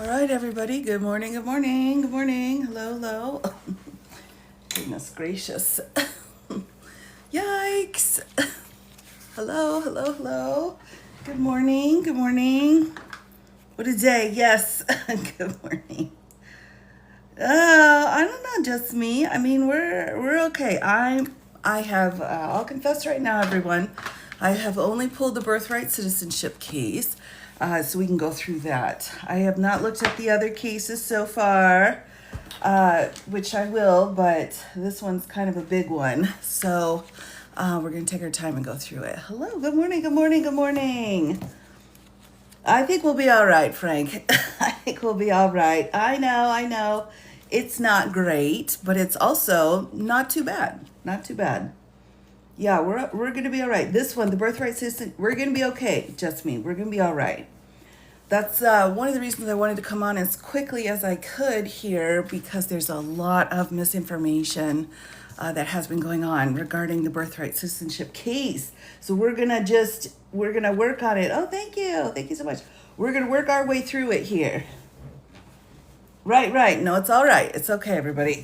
All right, everybody. Good morning, good morning, good morning. Hello, hello. Goodness gracious. Yikes. Hello, hello, hello. Good morning, good morning. What a day. Yes. Good morning. I don't know, just me. I mean, we're okay. I have I'll confess right now, everyone. I have only pulled the Birthright Citizenship case, so we can go through that. I have not looked at the other cases so far, which I will, but this one's kind of a big one. So we're gonna take our time and go through it. Hello, good morning, good morning, good morning. I think we'll be all right, Frank. I think we'll be all right. I know. It's not great, but it's also not too bad. Not too bad. Yeah, we're gonna be all right. This one, the birthright system, we're gonna be okay. Just me. We're gonna be all right. That's one of the reasons I wanted to come on as quickly as I could here, because there's a lot of misinformation that has been going on regarding the birthright citizenship case. So we're gonna work on it. Oh, thank you so much. We're gonna work our way through it here. Right. No, it's all right. It's okay, everybody.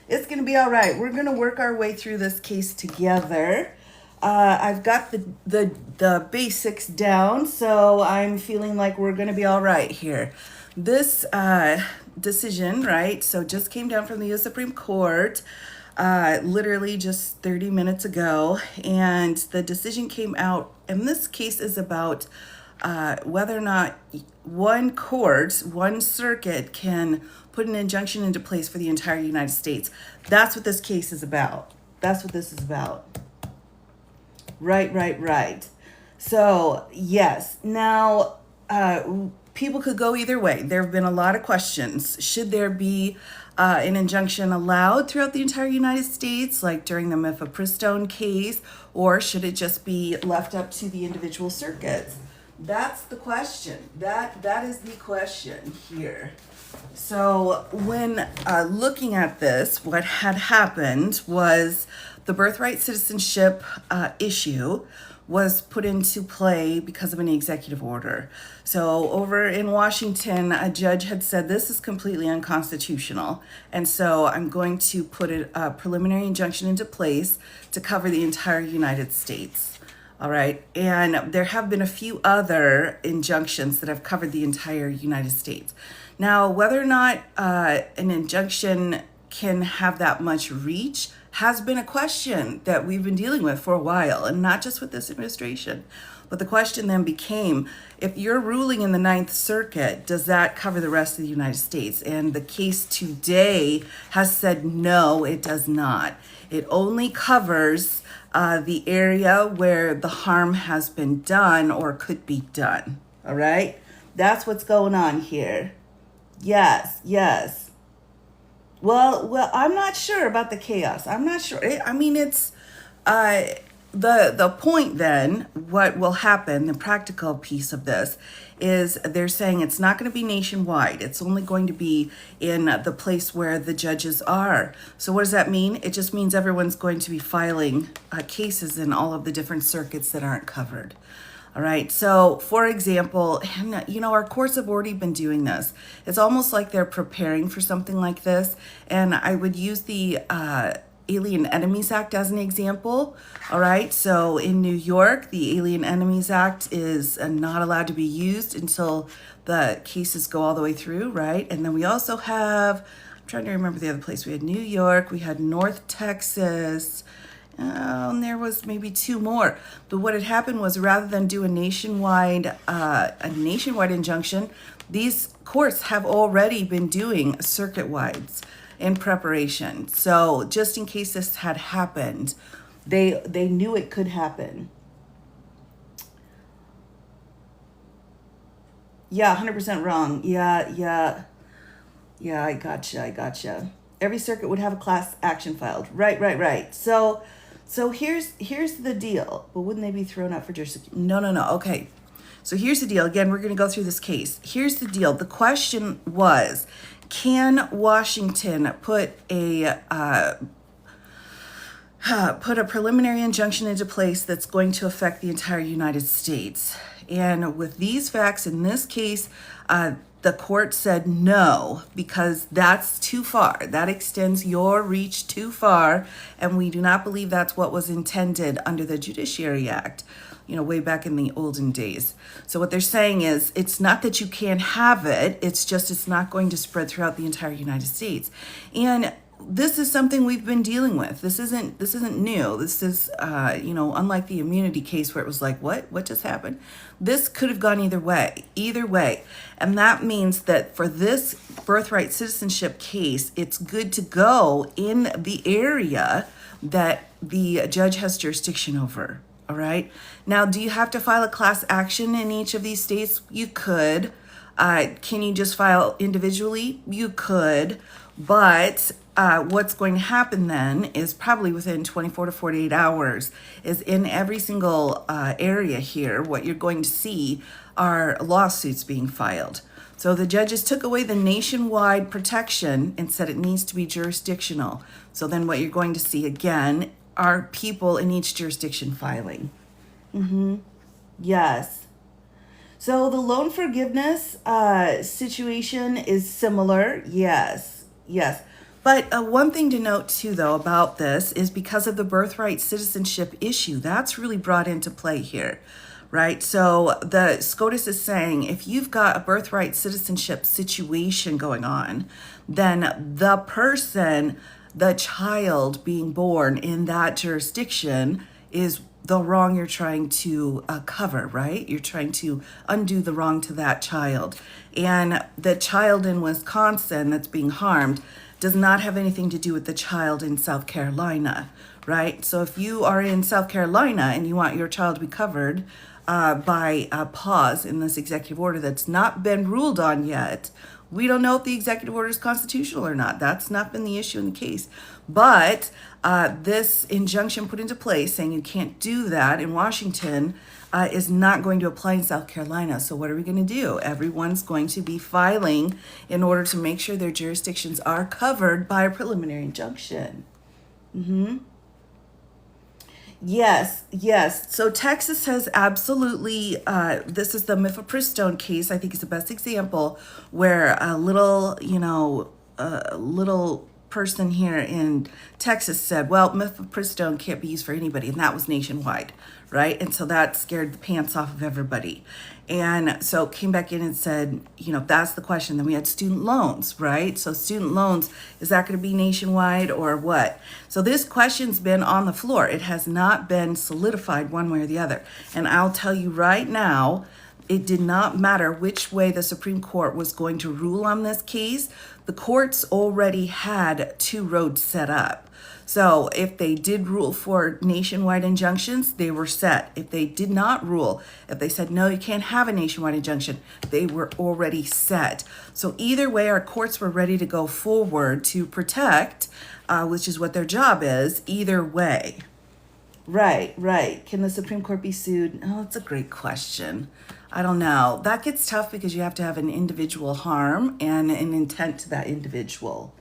it's gonna be all right. We're gonna work our way through this case together. I've got the basics down, so I'm feeling like we're gonna be all right here. This decision, right? So just came down from the U.S. Supreme Court, literally just 30 minutes ago, and the decision came out. And this case is about whether or not one circuit can put an injunction into place for the entire United States. That's what this case is about. That's what this is about. Right. So, yes. Now, people could go either way. There have been a lot of questions. Should there be an injunction allowed throughout the entire United States, like during the Mifepristone case, or should it just be left up to the individual circuits? That's the question. That is the question here. So when looking at this, what had happened was the birthright citizenship issue was put into play because of an executive order. So over in Washington, a judge had said this is completely unconstitutional. And so I'm going to put a preliminary injunction into place to cover the entire United States. All right. And there have been a few other injunctions that have covered the entire United States. Now, whether or not an injunction can have that much reach has been a question that we've been dealing with for a while, and not just with this administration. But the question then became, if you're ruling in the Ninth Circuit, does that cover the rest of the United States? And the case today has said no, it does not. It only covers the area where the harm has been done or could be done. All right? That's what's going on here. Yes. Well, I'm not sure about the chaos. I'm not sure. I mean, it's the point then, what will happen, the practical piece of this is they're saying it's not going to be nationwide. It's only going to be in the place where the judges are. So what does that mean? It just means everyone's going to be filing cases in all of the different circuits that aren't covered. All right. So, for example, and our courts have already been doing this. It's almost like they're preparing for something like this. And I would use the Alien Enemies Act as an example. All right. So in New York, the Alien Enemies Act is not allowed to be used until the cases go all the way through. Right. And then we also have, I'm trying to remember the other place. We had New York, we had North Texas. And there was maybe two more. But what had happened was, rather than do a nationwide injunction, these courts have already been doing circuit-wides in preparation. So just in case this had happened, they knew it could happen. Yeah, 100% wrong. Yeah, I gotcha. Every circuit would have a class action filed. Right. So here's the deal. But wouldn't they be thrown out for jurisdiction? No. Okay. So here's the deal. Again, we're going to go through this case. Here's the deal. The question was, can Washington put a preliminary injunction into place that's going to affect the entire United States? And with these facts in this case, the court said no, because that's too far. That extends your reach too far, and we do not believe that's what was intended under the Judiciary Act, way back in the olden days. So what they're saying is, it's not that you can't have it, it's just it's not going to spread throughout the entire United States. And this is something we've been dealing with. This isn't new. This is unlike the immunity case where it was like, what just happened? This could have gone either way. And that means that for this birthright citizenship case, it's good to go in the area that the judge has jurisdiction over. All right. Now, do you have to file a class action in each of these states? You could. Can you just file individually? You could. But what's going to happen then is probably within 24 to 48 hours is in every single area here, what you're going to see are lawsuits being filed. So the judges took away the nationwide protection and said it needs to be jurisdictional. So then what you're going to see again are people in each jurisdiction filing. Yes. So the loan forgiveness situation is similar. Yes. But one thing to note too, though, about this is because of the birthright citizenship issue, that's really brought into play here, right? So the SCOTUS is saying if you've got a birthright citizenship situation going on, then the person, the child being born in that jurisdiction is the wrong you're trying to cover, right? You're trying to undo the wrong to that child. And the child in Wisconsin that's being harmed does not have anything to do with the child in South Carolina, right? So if you are in South Carolina and you want your child to be covered by a pause in this executive order that's not been ruled on yet, we don't know if the executive order is constitutional or not. That's not been the issue in the case. But this injunction put into place saying you can't do that in Washington is not going to apply in South Carolina. So what are we going to do? Everyone's going to be filing in order to make sure their jurisdictions are covered by a preliminary injunction. Yes. So Texas has absolutely, this is the mifepristone case, I think is the best example, where a little person here in Texas said, well, mifepristone can't be used for anybody, and that was nationwide, right? And so that scared the pants off of everybody. And so came back in and said, that's the question. Then we had student loans, right? So student loans, is that going to be nationwide or what? So this question's been on the floor. It has not been solidified one way or the other. And I'll tell you right now, it did not matter which way the Supreme Court was going to rule on this case. The courts already had two roads set up. So if they did rule for nationwide injunctions, they were set. If they did not rule, if they said, no, you can't have a nationwide injunction, they were already set. So either way, our courts were ready to go forward to protect, which is what their job is, either way. Right. Can the Supreme Court be sued? Oh, that's a great question. I don't know. That gets tough because you have to have an individual harm and an intent to that individual.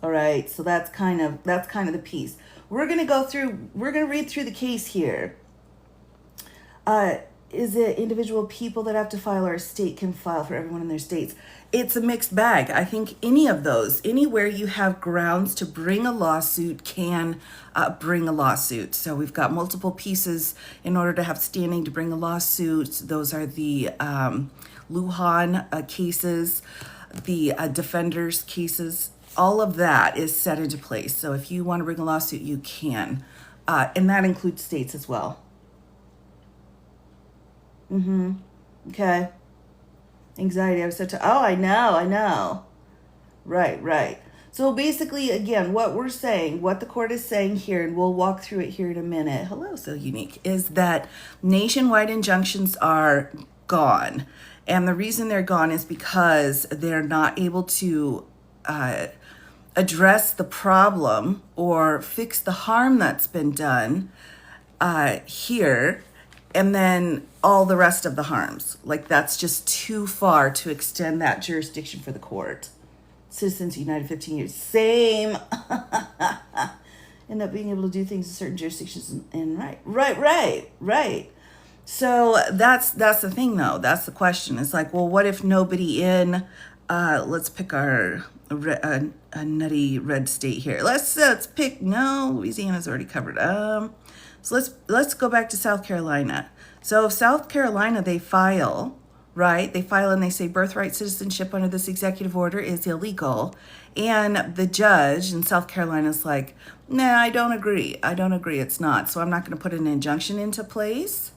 All right, so that's kind of the piece. We're going to read through the case here. Is it individual people that have to file, or a state can file for everyone in their states? It's a mixed bag. I think any of those, anywhere you have grounds to bring a lawsuit can bring a lawsuit. So we've got multiple pieces in order to have standing to bring a lawsuit. Those are the Lujan cases, the defenders cases. All of that is set into place. So if you want to bring a lawsuit, you can. And that includes states as well. Okay. Anxiety. I was such a, I know. Right. So basically, again, what we're saying, what the court is saying here, and we'll walk through it here in a minute. Hello, So Unique, is that nationwide injunctions are gone. And the reason they're gone is because they're not able to address the problem or fix the harm that's been done here, and then all the rest of the harms. Like, that's just too far to extend that jurisdiction for the court. Citizens United 15 years. Same. End up being able to do things in certain jurisdictions. And right. So that's the thing, though. That's the question. It's like, well, what if nobody in, let's pick a nutty red state here. Let's pick, no, Louisiana's already covered. So let's go back to South Carolina. So if South Carolina, they file, right? They file and they say birthright citizenship under this executive order is illegal. And the judge in South Carolina is like, nah, I don't agree. I don't agree. It's not. So I'm not going to put an injunction into place,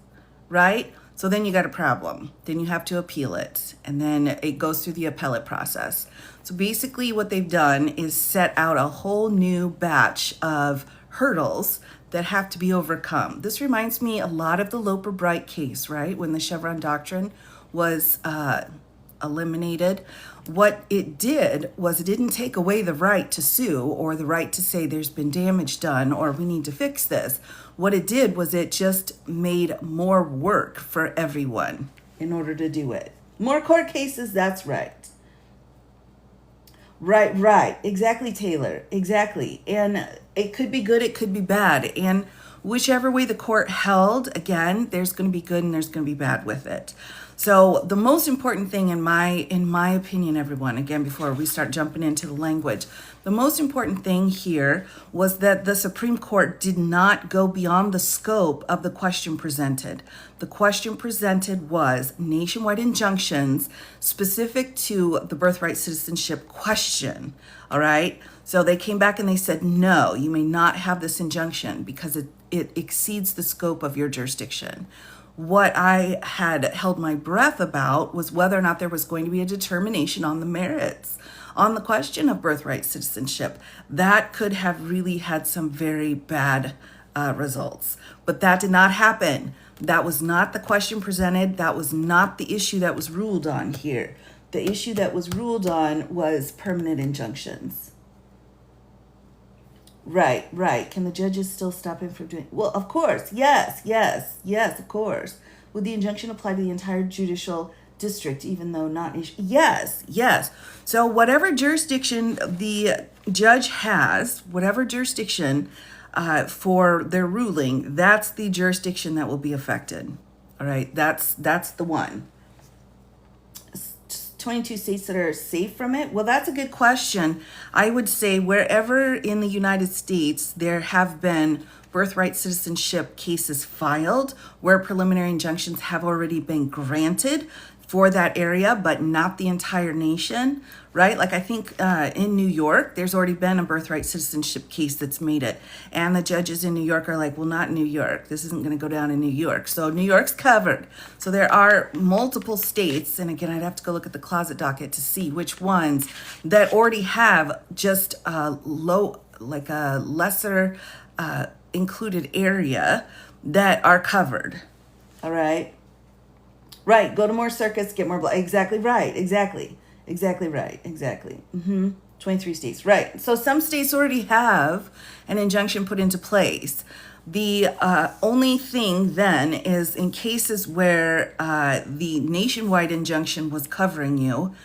right? So then you got a problem. Then you have to appeal it. And then it goes through the appellate process. So basically what they've done is set out a whole new batch of hurdles that have to be overcome. This reminds me a lot of the Loper-Bright case, right? When the Chevron doctrine was eliminated. What it did was it didn't take away the right to sue or the right to say there's been damage done or we need to fix this. What it did was it just made more work for everyone in order to do it. More court cases, that's right. Right. Exactly, Taylor. Exactly. And it could be good, it could be bad. And whichever way the court held, again, there's going to be good and there's going to be bad with it. So the most important thing in my opinion, everyone, again, before we start jumping into the language, the most important thing here was that the Supreme Court did not go beyond the scope of the question presented. The question presented was nationwide injunctions specific to the birthright citizenship question, all right? So they came back and they said, no, you may not have this injunction because it exceeds the scope of your jurisdiction. What I had held my breath about was whether or not there was going to be a determination on the merits, on the question of birthright citizenship. That could have really had some very bad results. But that did not happen. That was not the question presented. That was not the issue that was ruled on here. The issue that was ruled on was permanent injunctions. Right. Can the judges still stop him from doing? Well, of course. Yes, of course. Would the injunction apply to the entire judicial district, even though not? Yes. So whatever jurisdiction the judge has, whatever jurisdiction for their ruling, that's the jurisdiction that will be affected. All right. That's the one. 22 states that are safe from it? Well, that's a good question. I would say wherever in the United States there have been birthright citizenship cases filed where preliminary injunctions have already been granted for that area, but not the entire nation, right? Like I think in New York, there's already been a birthright citizenship case that's made it. And the judges in New York are like, well, not New York. This isn't going to go down in New York. So New York's covered. So there are multiple states. And again, I'd have to go look at the closet docket to see which ones that already have just a lesser included area that are covered. All right. Right, go to more circuits, get more blood. Exactly right. 23 states, right. So some states already have an injunction put into place. The only thing then is in cases where the nationwide injunction was covering you,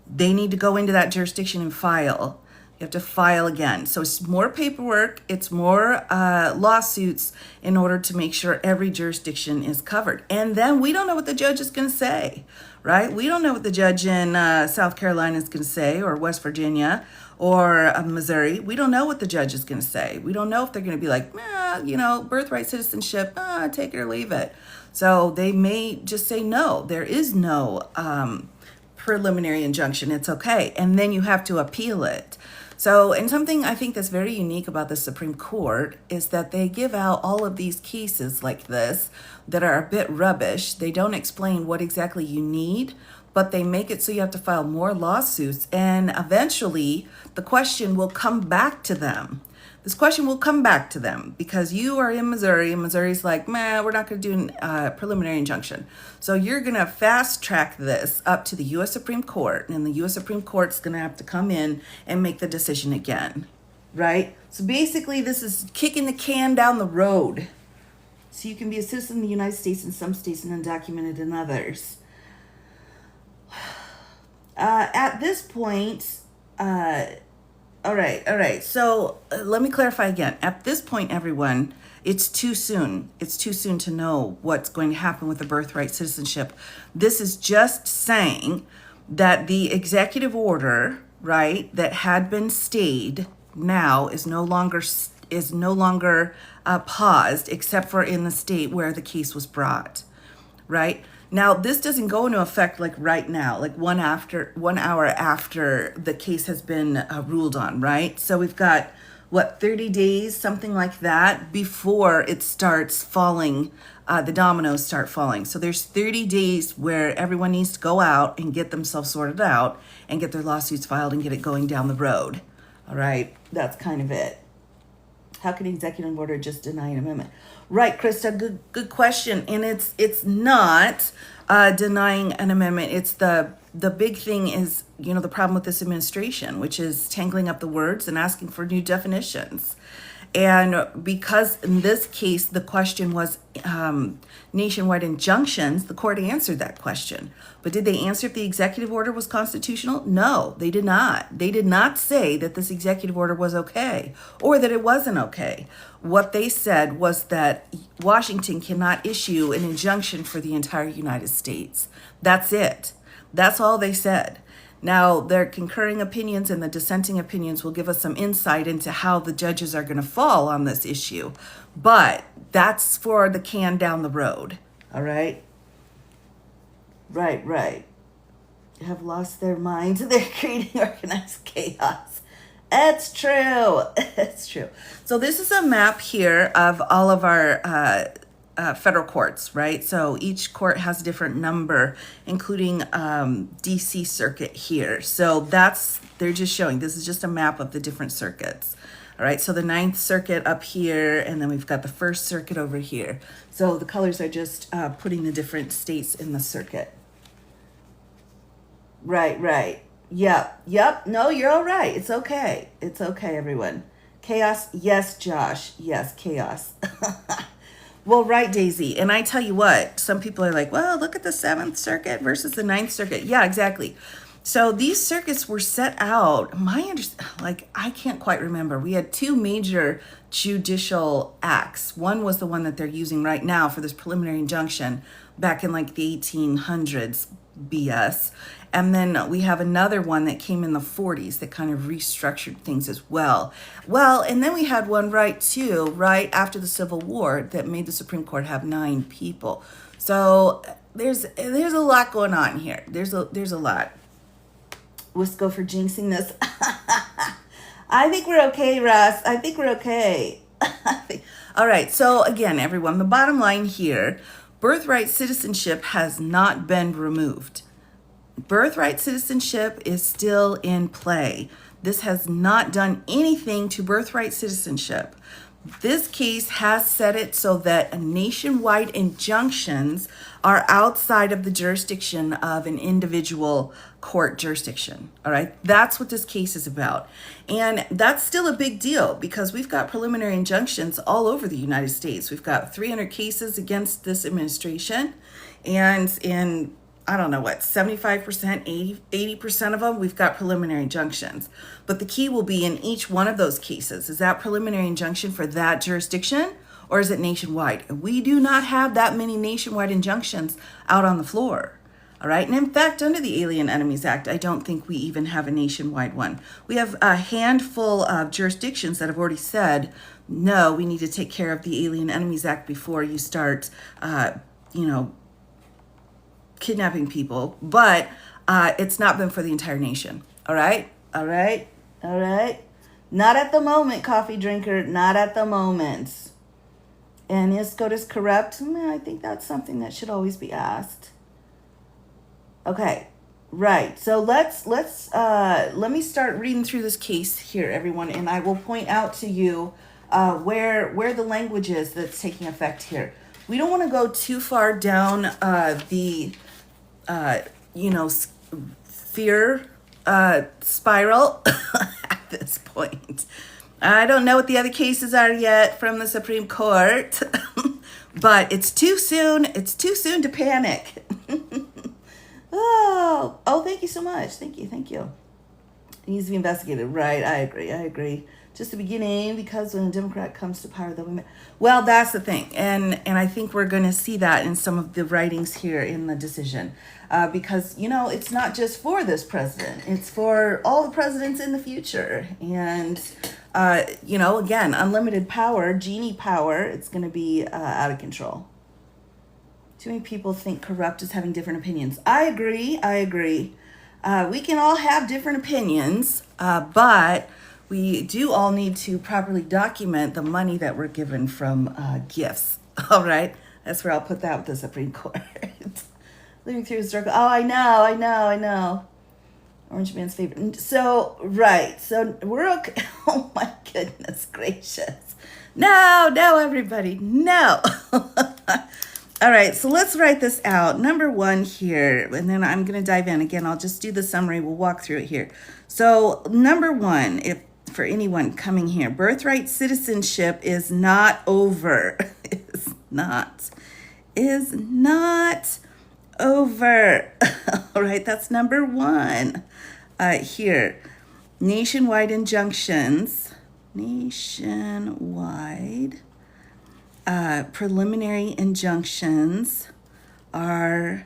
they need to go into that jurisdiction and file. You have to file again. So it's more paperwork, it's more lawsuits in order to make sure every jurisdiction is covered. And then we don't know what the judge is going to say, right? We don't know what the judge in South Carolina is going to say, or West Virginia, or Missouri. We don't know what the judge is going to say. We don't know if they're going to be like, birthright citizenship, take it or leave it. So they may just say, no, there is no preliminary injunction. It's okay. And then you have to appeal it. So, and something I think that's very unique about the Supreme Court is that they give out all of these cases like this that are a bit rubbish. They don't explain what exactly you need, but they make it so you have to file more lawsuits, and eventually the question will come back to them. This question will come back to them because you are in Missouri, and Missouri's like, we're not going to do a preliminary injunction. So you're going to fast track this up to the U.S. Supreme Court, and the U.S. Supreme Court's going to have to come in and make the decision again, right? So basically, this is kicking the can down the road. So you can be a citizen of the United States in some states and undocumented in others. At this point, All right, all right. So let me clarify again. At this point, everyone, it's too soon. It's too soon to know what's going to happen with the birthright citizenship. This is just saying that the executive order, right, that had been stayed now is no longer paused, except for in the state where the case was brought, right? Now, this doesn't go into effect like right now, like 1 hour after the case has been ruled on, right? So we've got, what, 30 days, something like that, before it starts falling, the dominoes start falling. So there's 30 days where everyone needs to go out and get themselves sorted out and get their lawsuits filed and get it going down the road. All right, that's kind of it. How can executive order just deny an amendment? Right, Krista, good question. And it's not denying an amendment. It's the big thing is, the problem with this administration, which is tangling up the words and asking for new definitions. And because in this case, the question was nationwide injunctions, the court answered that question. But did they answer if the executive order was constitutional? No, they did not. They did not say that this executive order was okay or that it wasn't okay. What they said was that Washington cannot issue an injunction for the entire United States. That's it. That's all they said. Now, their concurring opinions and the dissenting opinions will give us some insight into how the judges are going to fall on this issue. But that's for the can down the road. All right? Right. Have lost their minds. They're creating organized chaos. It's true. It's true. So this is a map here of all of our federal courts, right? So each court has a different number, including DC circuit here. So they're just showing, this is just a map of the different circuits. All right, so the 9th Circuit up here, and then we've got the 1st Circuit over here. So the colors are just putting the different states in the circuit. Right. Yep. No, you're all right. It's okay. It's okay, everyone. Chaos? Yes, Josh. Yes, chaos. Well, right, Daisy. And I tell you what, some people are like, well, look at the 7th Circuit versus the 9th Circuit. Yeah, exactly. So these circuits were set out, I can't quite remember. We had 2 major judicial acts. One was the one that they're using right now for this preliminary injunction back in like the 1800s BS. And then we have another one that came in the 40s that kind of restructured things as well. Well, and then we had one right after the Civil War that made the Supreme Court have 9 people. So there's a lot going on here. There's a lot. Let's go for jinxing this. I think we're okay, Russ. I think we're okay. All right. So again, everyone, the bottom line here, birthright citizenship has not been removed. Birthright citizenship is still in play. This has not done anything to birthright citizenship. This case has set it so that nationwide injunctions are outside of the jurisdiction of an individual court jurisdiction. All right, that's what this case is about. And that's still a big deal because we've got preliminary injunctions all over the United States. We've got 300 cases against this administration, and in 75%, 80% of them, we've got preliminary injunctions. But the key will be in each one of those cases. Is that preliminary injunction for that jurisdiction or is it nationwide? We do not have that many nationwide injunctions out on the floor. All right. And in fact, under the Alien Enemies Act, I don't think we even have a nationwide one. We have a handful of jurisdictions that have already said, no, we need to take care of the Alien Enemies Act before you start, kidnapping people, but it's not been for the entire nation. All right. Not at the moment, coffee drinker, not at the moment. And is SCOTUS corrupt? I think that's something that should always be asked. Okay, right. So let me start reading through this case here, everyone, and I will point out to you where the language is that's taking effect here. We don't want to go too far down the fear spiral at this point. I don't know what the other cases are yet from the Supreme Court, but it's too soon. It's too soon to panic. Oh, thank you so much. Thank you. It needs to be investigated. Right, I agree. I agree. Just the beginning, because when a Democrat comes to power, they'll be. Well, that's the thing, and I think we're going to see that in some of the writings here in the decision, because it's not just for this president; it's for all the presidents in the future, and again, unlimited power, genie power. It's going to be out of control. Too many people think corrupt is having different opinions. I agree. I agree. We can all have different opinions, but we do all need to properly document the money that we're given from gifts. All right? That's where I'll put that with the Supreme Court. Living through a struggle. Oh, I know. Orange man's favorite. So, right. So, we're okay. Oh, my goodness gracious. No, everybody. No. All right, so let's write this out. Number 1 here, and then I'm going to dive in. Again, I'll just do the summary. We'll walk through it here. So number 1, if for anyone coming here, birthright citizenship is not over. Is not over. All right, that's number 1. Here, nationwide injunctions. Preliminary injunctions are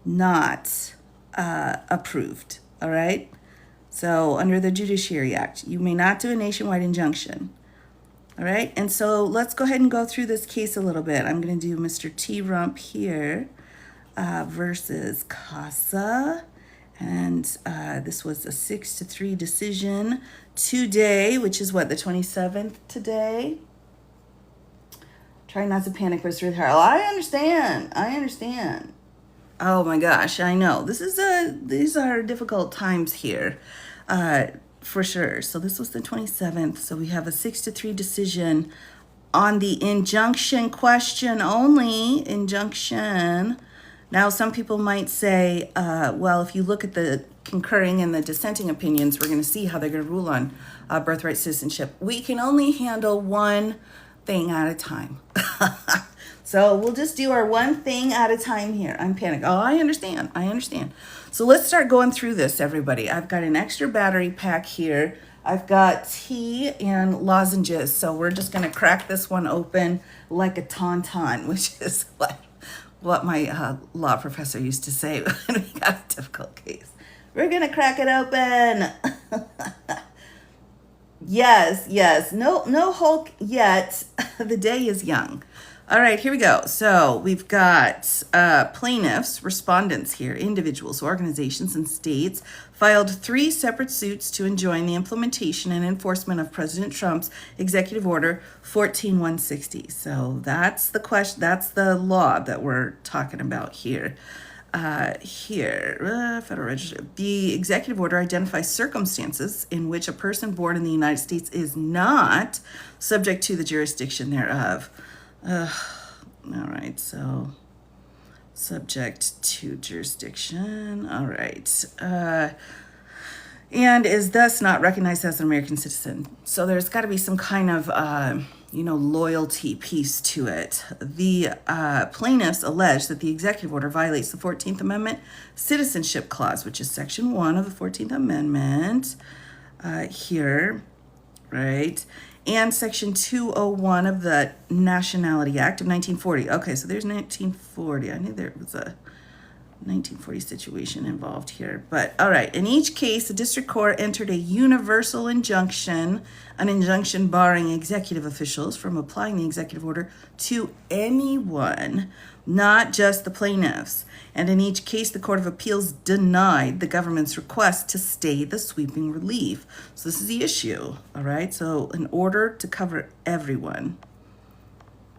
not approved, all right? So under the Judiciary Act, you may not do a nationwide injunction, all right? And so let's go ahead and go through this case a little bit. I'm going to do Mr. T. Rump here versus CASA. And this was a 6-3 decision today, which is what, the 27th today? Try not to panic, but it's really hard. Oh, I understand. Oh my gosh, I know. These are difficult times here, for sure. So this was the 27th. So we have a 6-3 decision on the injunction question only. Injunction. Now, some people might say, well, if you look at the concurring and the dissenting opinions, we're going to see how they're going to rule on birthright citizenship. We can only handle one thing at a time. So we'll just do our one thing at a time here. I'm panicking. Oh, I understand. So let's start going through this, everybody. I've got an extra battery pack here. I've got tea and lozenges. So we're just going to crack this one open like a tauntaun, which is what my law professor used to say when we got a difficult case. We're going to crack it open. Yes. No Hulk yet. The day is young. All right, here we go. So we've got plaintiffs, respondents here, individuals, organizations, and states filed 3 separate suits to enjoin the implementation and enforcement of President Trump's Executive Order 14160. So that's the question. That's the law that we're talking about here. Federal Register. The executive order identifies circumstances in which a person born in the United States is not subject to the jurisdiction thereof. All right, so subject to jurisdiction. All right. And is thus not recognized as an American citizen. So there's got to be some kind of, loyalty piece to it. The plaintiffs allege that the executive order violates the 14th Amendment Citizenship Clause, which is Section 1 of the 14th Amendment here, right? And Section 201 of the Nationality Act of 1940. Okay, so there's 1940. I knew there was a 1940 situation involved here. But all right, in each case, the district court entered a universal injunction, an injunction barring executive officials from applying the executive order to anyone, not just the plaintiffs. And in each case, the Court of Appeals denied the government's request to stay the sweeping relief. So this is the issue, all right? So in order to cover everyone,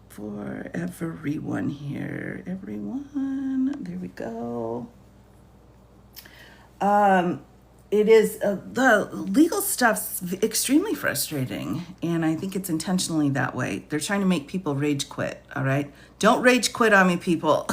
for everyone here, everyone, there we go. It is, the legal stuff's extremely frustrating, and I think it's intentionally that way. They're trying to make people rage quit, all right? Don't rage quit on me, people.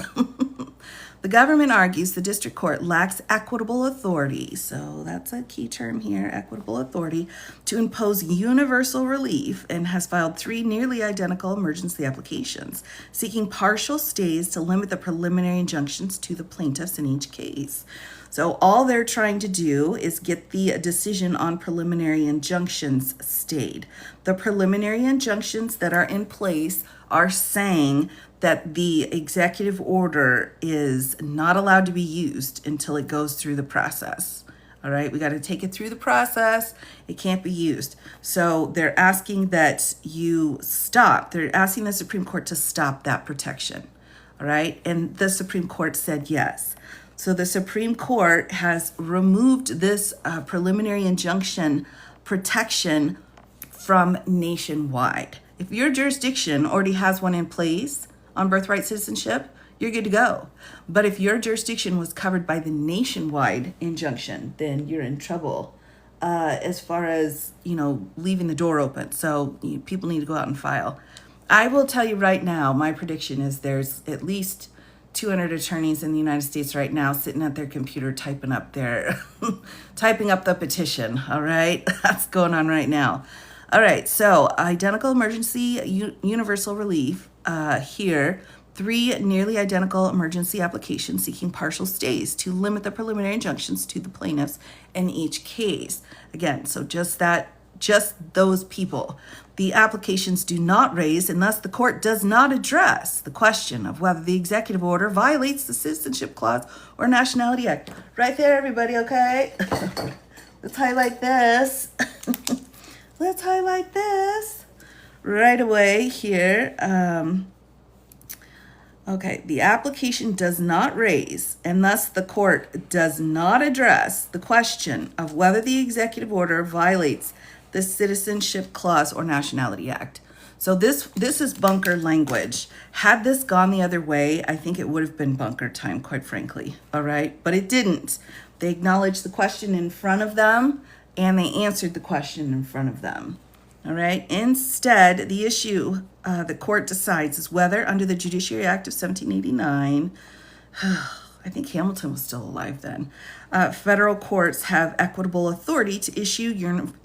The government argues the district court lacks equitable authority, so that's a key term here, equitable authority, to impose universal relief, and has filed 3 nearly identical emergency applications, seeking partial stays to limit the preliminary injunctions to the plaintiffs in each case. So all they're trying to do is get the decision on preliminary injunctions stayed. The preliminary injunctions that are in place are saying that the executive order is not allowed to be used until it goes through the process. All right, we got to take it through the process. It can't be used. So they're asking that you stop. They're asking the Supreme Court to stop that protection. All right, and the Supreme Court said yes. So the Supreme Court has removed this preliminary injunction protection from nationwide. If your jurisdiction already has one in place on birthright citizenship, you're good to go. But if your jurisdiction was covered by the nationwide injunction, then you're in trouble as far as, leaving the door open. So people need to go out and file. I will tell you right now, my prediction is there's at least 200 attorneys in the United States right now sitting at their computer typing up the petition. All right, that's going on right now. All right, so identical emergency universal relief here. 3 nearly identical emergency applications seeking partial stays to limit the preliminary injunctions to the plaintiffs in each case. Again, so just those people. The applications do not raise, and thus the court does not address the question of whether the executive order violates the Citizenship Clause or Nationality Act. Right there, everybody, okay? Let's highlight this. Let's highlight this right away here. Okay, the application does not raise, and thus the court does not address the question of whether the executive order violates the Citizenship Clause or Nationality Act. So this is bunker language. Had this gone the other way, I think it would have been bunker time, quite frankly. All right, but it didn't. They acknowledged the question in front of them, and they answered the question in front of them. All right. Instead, the issue the court decides is whether, under the Judiciary Act of 1789, I think Hamilton was still alive then, federal courts have equitable authority to issue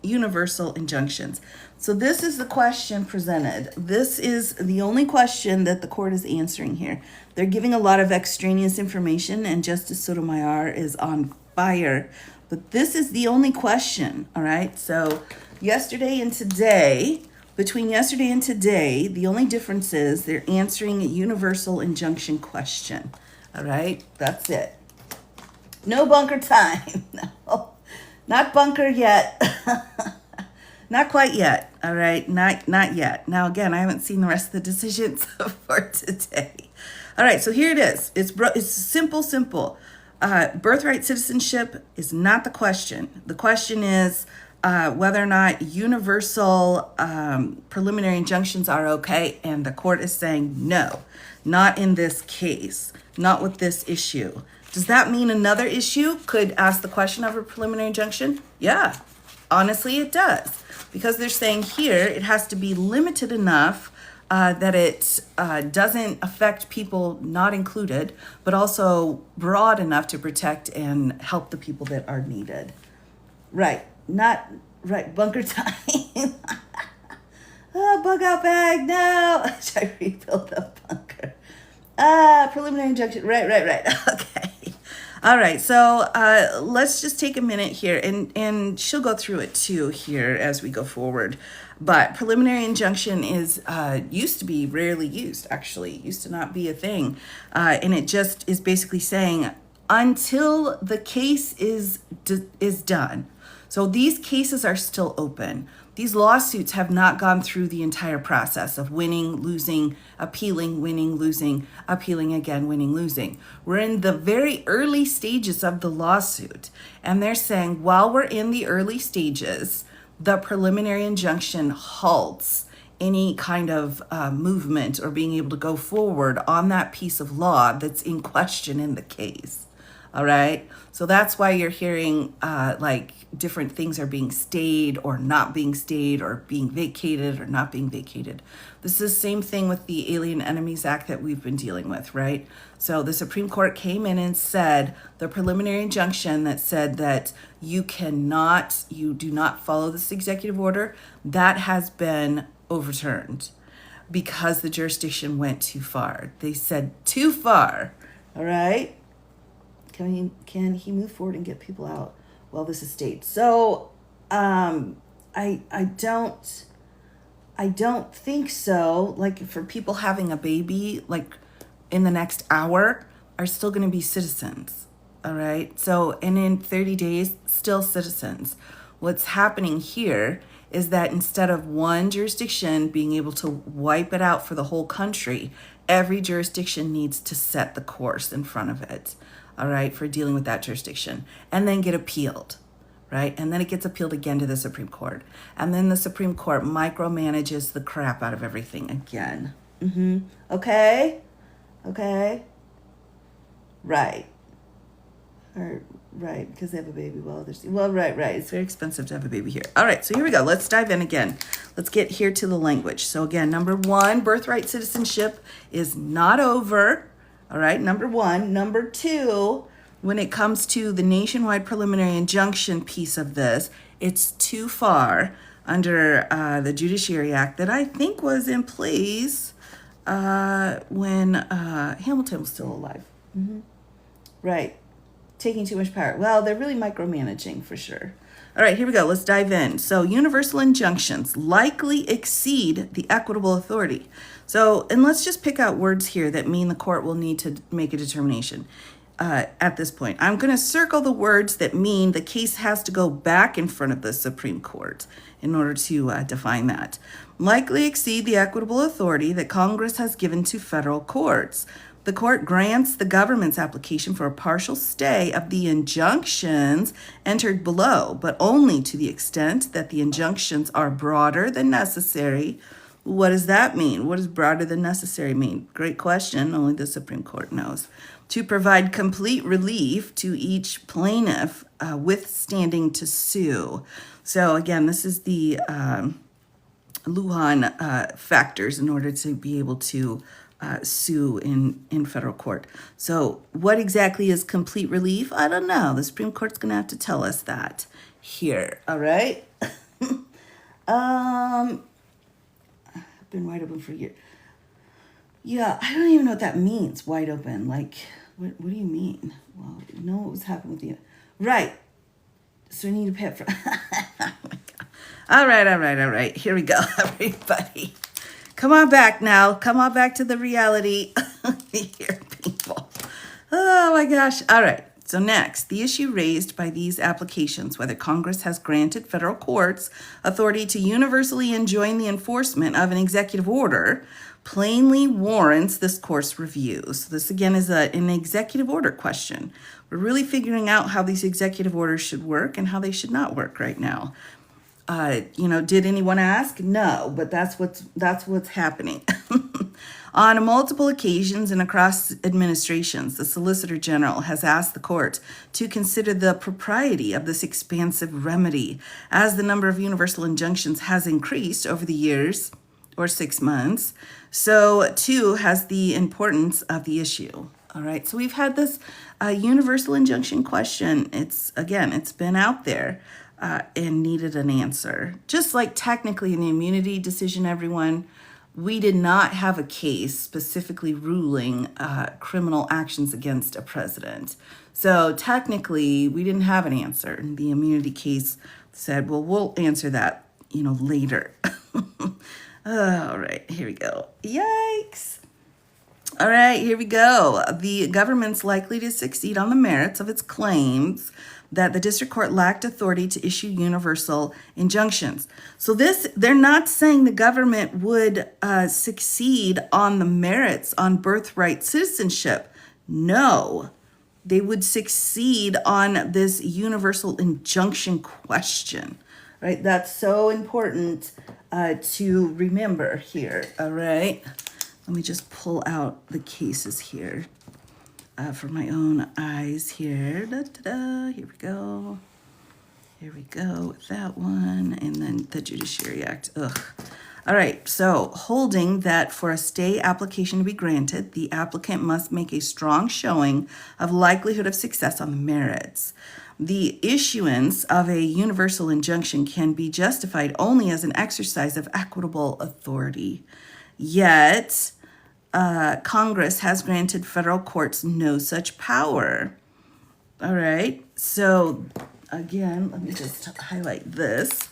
universal injunctions. So this is the question presented. This is the only question that the court is answering here. They're giving a lot of extraneous information, and Justice Sotomayor is on fire. But this is the only question, all right? So between yesterday and today, the only difference is they're answering a universal injunction question. All right, that's it. No bunker time. No, not bunker yet. Not quite yet. All right, not yet. Now, again, I haven't seen the rest of the decisions for today. All right, so here it is. It's simple. Birthright citizenship is not the question. The question is whether or not universal preliminary injunctions are okay, and the court is saying no, not in this case, not with this issue. Does that mean another issue could ask the question of a preliminary injunction? Yeah, honestly it does, because they're saying here it has to be limited enough that it doesn't affect people not included, but also broad enough to protect and help the people that are needed. Right. Not right, bunker time. Oh, bug out bag, no. Should I rebuild the bunker? Preliminary injunction, right. Okay. All right, so let's just take a minute here, and she'll go through it too here as we go forward. But preliminary injunction is used to be rarely used, actually. It used to not be a thing. And it just is basically saying until the case is done. So these cases are still open. These lawsuits have not gone through the entire process of winning, losing, appealing, winning, losing, appealing again, winning, losing. We're in the very early stages of the lawsuit. And they're saying while we're in the early stages, the preliminary injunction halts any kind of movement or being able to go forward on that piece of law that's in question in the case. All right. So that's why you're hearing like different things are being stayed or not being stayed or being vacated or not being vacated. This is the same thing with the Alien Enemies Act that we've been dealing with, right? So the Supreme Court came in and said the preliminary injunction that said that you do not follow this executive order, that has been overturned because the jurisdiction went too far. They said too far. All right. Can he move forward and get people out while this is stayed? So I don't think so. Like for people having a baby, like in the next hour, are still going to be citizens. All right. So, and in 30 days, still citizens. What's happening here is that instead of one jurisdiction being able to wipe it out for the whole country, every jurisdiction needs to set the course in front of it. All right. For dealing with that jurisdiction and then get appealed. Right? And then it gets appealed again to the Supreme Court. And then the Supreme Court micromanages the crap out of everything again. Okay? Okay? Right. Or, right, because they have a baby. Right. It's very expensive to have a baby here. All right, so here we go. Let's dive in again. Let's get here to the language. So again, number one, birthright citizenship is not over. All right, number one. Number two, when it comes to the nationwide preliminary injunction piece of this, it's too far under the Judiciary Act that I think was in place when Hamilton was still alive. Right. Taking too much power. Well, they're really micromanaging for sure. All right, here we go. Let's dive in. So universal injunctions likely exceed the equitable authority. So, and let's just pick out words here that mean the court will need to make a determination. At this point, I'm going to circle the words that mean the case has to go back in front of the Supreme Court in order to define that. Likely exceed the equitable authority that Congress has given to federal courts. The court grants the government's application for a partial stay of the injunctions entered below, but only to the extent that the injunctions are broader than necessary. What does that mean? What does broader than necessary mean? Great question. Only the Supreme Court knows. To provide complete relief to each plaintiff withstanding to sue. So again, this is the Lujan factors in order to be able to sue in federal court. So what exactly is complete relief? I don't know. The Supreme Court's going to have to tell us that here. All right. I've been wide open for a year. Yeah, I don't even know what that means, wide open. Like, what do you mean? Well, you know what was happening with you. Right. So we need to pay up for... Oh my God. All right. Here we go, everybody. Come on back now. Come on back to the reality here, people. Oh my gosh. All right. So next, the issue raised by these applications, whether Congress has granted federal courts authority to universally enjoin the enforcement of an executive order, plainly warrants this court's review. So this again is an executive order question. We're really figuring out how these executive orders should work and how they should not work right now. Did anyone ask? No, but that's what's happening. On multiple occasions and across administrations, the Solicitor General has asked the court to consider the propriety of this expansive remedy as the number of universal injunctions has increased over the years or 6 months. So too has the importance of the issue. All right, so we've had this universal injunction question. It's been out there and needed an answer. Just like technically in the immunity decision, everyone, we did not have a case specifically ruling criminal actions against a president. So technically, we didn't have an answer. The immunity case said, well, we'll answer that, later. All right, here we go. Yikes. All right, here we go. The government's likely to succeed on the merits of its claims that the district court lacked authority to issue universal injunctions. So they're not saying the government would succeed on the merits on birthright citizenship. No, they would succeed on this universal injunction question, right? That's so important to remember here, all right? Let me just pull out the cases here. for my own eyes here. Da, da, da. Here we go. Here we go with that one. And then the Judiciary Act. Ugh. All right, so holding that for a stay application to be granted, the applicant must make a strong showing of likelihood of success on the merits. The issuance of a universal injunction can be justified only as an exercise of equitable authority. Yet, Congress has granted federal courts no such power. All right, so again, let me just highlight this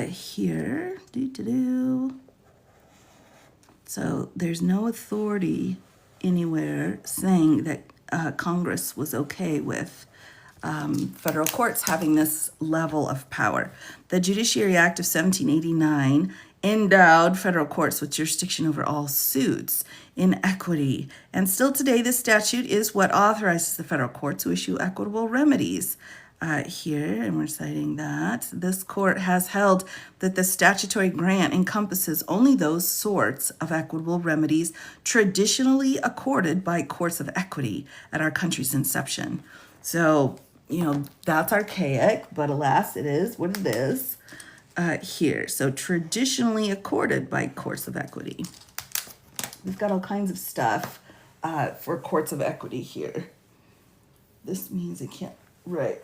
here. So there's no authority anywhere saying that Congress was okay with federal courts having this level of power. The Judiciary Act of 1789 endowed federal courts with jurisdiction over all suits in equity. And still today, this statute is what authorizes the federal court to issue equitable remedies. Here, and we're citing that. This court has held that the statutory grant encompasses only those sorts of equitable remedies traditionally accorded by courts of equity at our country's inception. So, that's archaic, but alas, it is what it is here. So traditionally accorded by courts of equity. We've got all kinds of stuff for courts of equity here. This means it can't, right.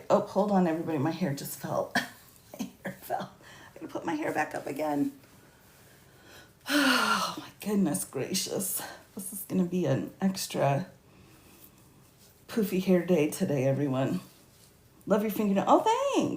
Oh, hold on, everybody. My hair just fell. My hair fell. I'm going to put my hair back up again. Oh, my goodness gracious. This is going to be an extra poofy hair day today, everyone. Love your fingernail. Oh,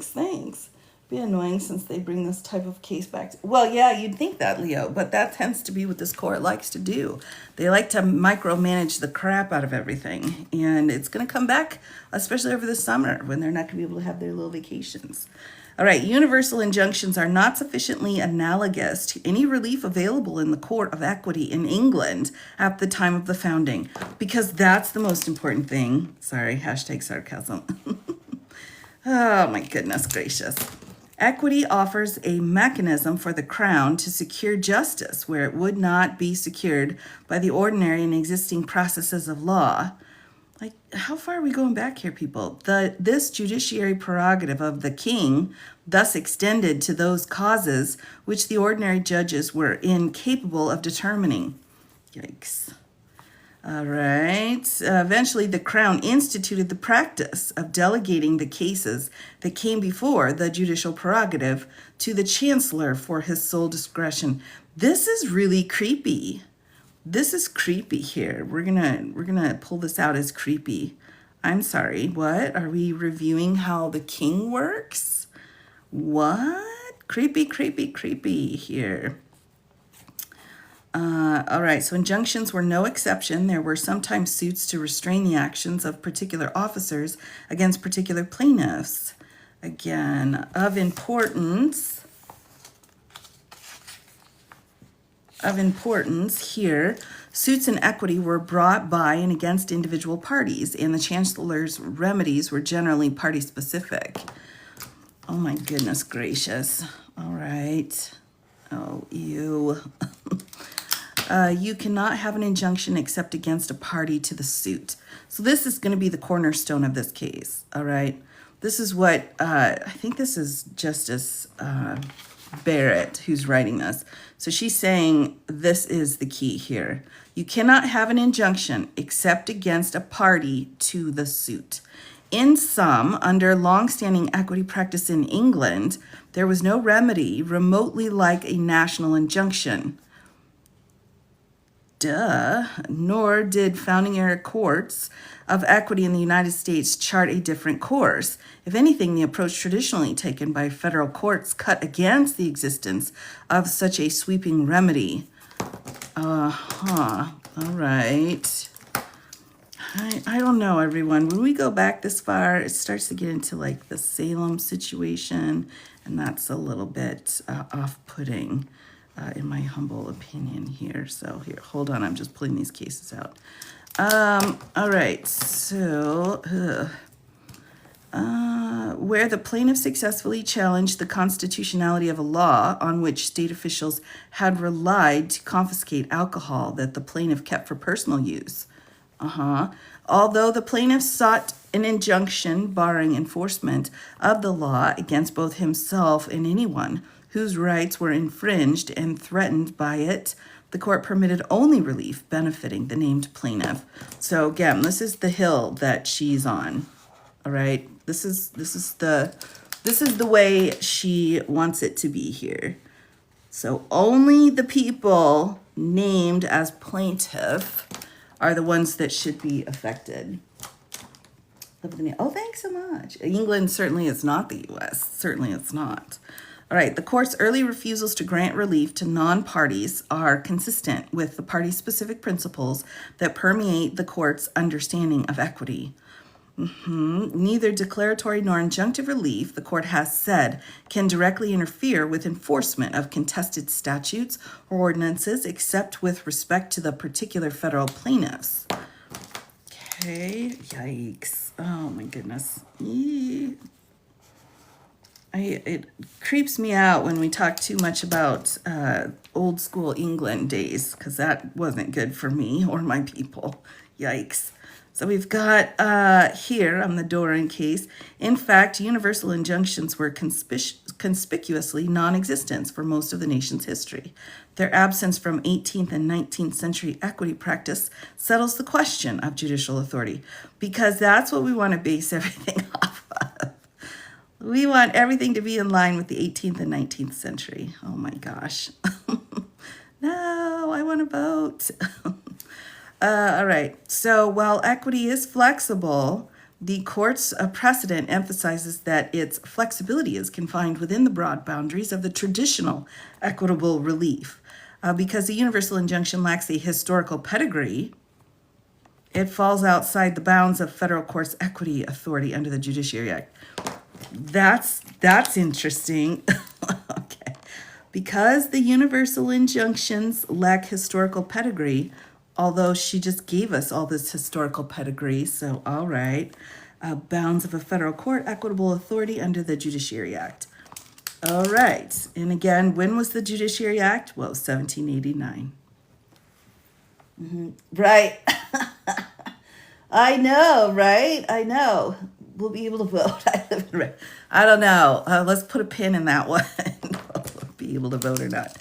thanks. Be annoying since they bring this type of case back. Well, yeah, you'd think that, Leo, but that tends to be what this court likes to do. They like to micromanage the crap out of everything, and it's going to come back, especially over the summer when they're not going to be able to have their little vacations. All right, universal injunctions are not sufficiently analogous to any relief available in the court of equity in England at the time of the founding, because that's the most important thing. Sorry, hashtag sarcasm. Oh, my goodness gracious. Equity offers a mechanism for the Crown to secure justice where it would not be secured by the ordinary and existing processes of law. Like, how far are we going back here, people? This judiciary prerogative of the king thus extended to those causes which the ordinary judges were incapable of determining. Yikes. All right. Eventually, the Crown instituted the practice of delegating the cases that came before the judicial prerogative to the chancellor for his sole discretion. This is really creepy. This is creepy here. We're gonna pull this out as creepy. I'm sorry. What? Are we reviewing how the king works? What? Creepy here. All right, so injunctions were no exception. There were sometimes suits to restrain the actions of particular officers against particular plaintiffs. Again, of importance here, suits in equity were brought by and against individual parties, and the chancellor's remedies were generally party-specific. Oh my goodness gracious. All right. Oh, ew. You cannot have an injunction except against a party to the suit. So this is going to be the cornerstone of this case, all right? This is what, I think this is Justice Barrett who's writing this. So she's saying this is the key here. You cannot have an injunction except against a party to the suit. In sum, under longstanding equity practice in England, there was no remedy remotely like a national injunction. Nor did founding era courts of equity in the United States chart a different course. If anything, the approach traditionally taken by federal courts cut against the existence of such a sweeping remedy. All right. I don't know, everyone. When we go back this far, it starts to get into like the Salem situation, and that's a little bit off-putting. In my humble opinion here. So here, hold on. I'm just pulling these cases out. All right. So, where the plaintiff successfully challenged the constitutionality of a law on which state officials had relied to confiscate alcohol that the plaintiff kept for personal use. Although the plaintiff sought an injunction barring enforcement of the law against both himself and anyone whose rights were infringed and threatened by it, the court permitted only relief benefiting the named plaintiff. So again, this is the hill that she's on. All right, this is the way she wants it to be here. So only the people named as plaintiff are the ones that should be affected. Oh, thanks so much. England certainly is not the U.S. Certainly it's not. All right, the court's early refusals to grant relief to non-parties are consistent with the party-specific principles that permeate the court's understanding of equity. Neither declaratory nor injunctive relief, the court has said, can directly interfere with enforcement of contested statutes or ordinances except with respect to the particular federal plaintiffs. Okay, yikes. Oh my goodness. It creeps me out when we talk too much about old school England days, because that wasn't good for me or my people. Yikes. So we've got here on the Doran case, in fact, universal injunctions were conspicuously non-existent for most of the nation's history. Their absence from 18th and 19th century equity practice settles the question of judicial authority, because that's what we want to base everything off of. We want everything to be in line with the 18th and 19th century. Oh my gosh. No, I want to vote. All right. So while equity is flexible, the court's precedent emphasizes that its flexibility is confined within the broad boundaries of the traditional equitable relief. Because the universal injunction lacks a historical pedigree, it falls outside the bounds of federal court's equity authority under the Judiciary Act. That's interesting. Okay. Because the universal injunctions lack historical pedigree, although she just gave us all this historical pedigree, so all right. Bounds of a federal court, equitable authority under the Judiciary Act. All right. And again, when was the Judiciary Act? Well, 1789. Right. I know, right? I know. We'll be able to vote. I don't know. Let's put a pin in that one. We'll be able to vote or not.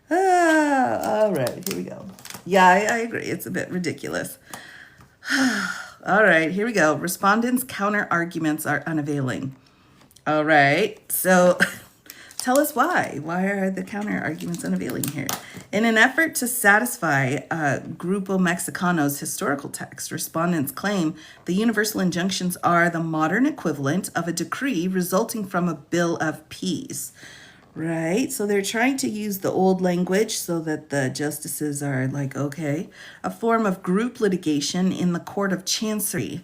All right, here we go. Yeah, I agree. It's a bit ridiculous. All right, here we go. Respondents' counter arguments are unavailing. All right, so tell us why. Why are the counter arguments unavailing here? In an effort to satisfy Grupo Mexicano's historical text, respondents claim the universal injunctions are the modern equivalent of a decree resulting from a bill of peace. Right, so they're trying to use the old language so that the justices are like, okay, a form of group litigation in the court of chancery.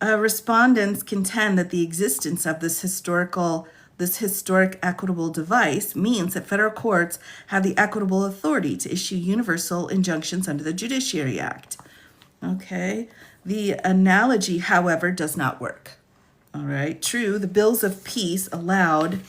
Respondents contend that the existence of this historic equitable device means that federal courts have the equitable authority to issue universal injunctions under the Judiciary Act. Okay, the analogy, however, does not work. All right, true, the bills of peace allowed,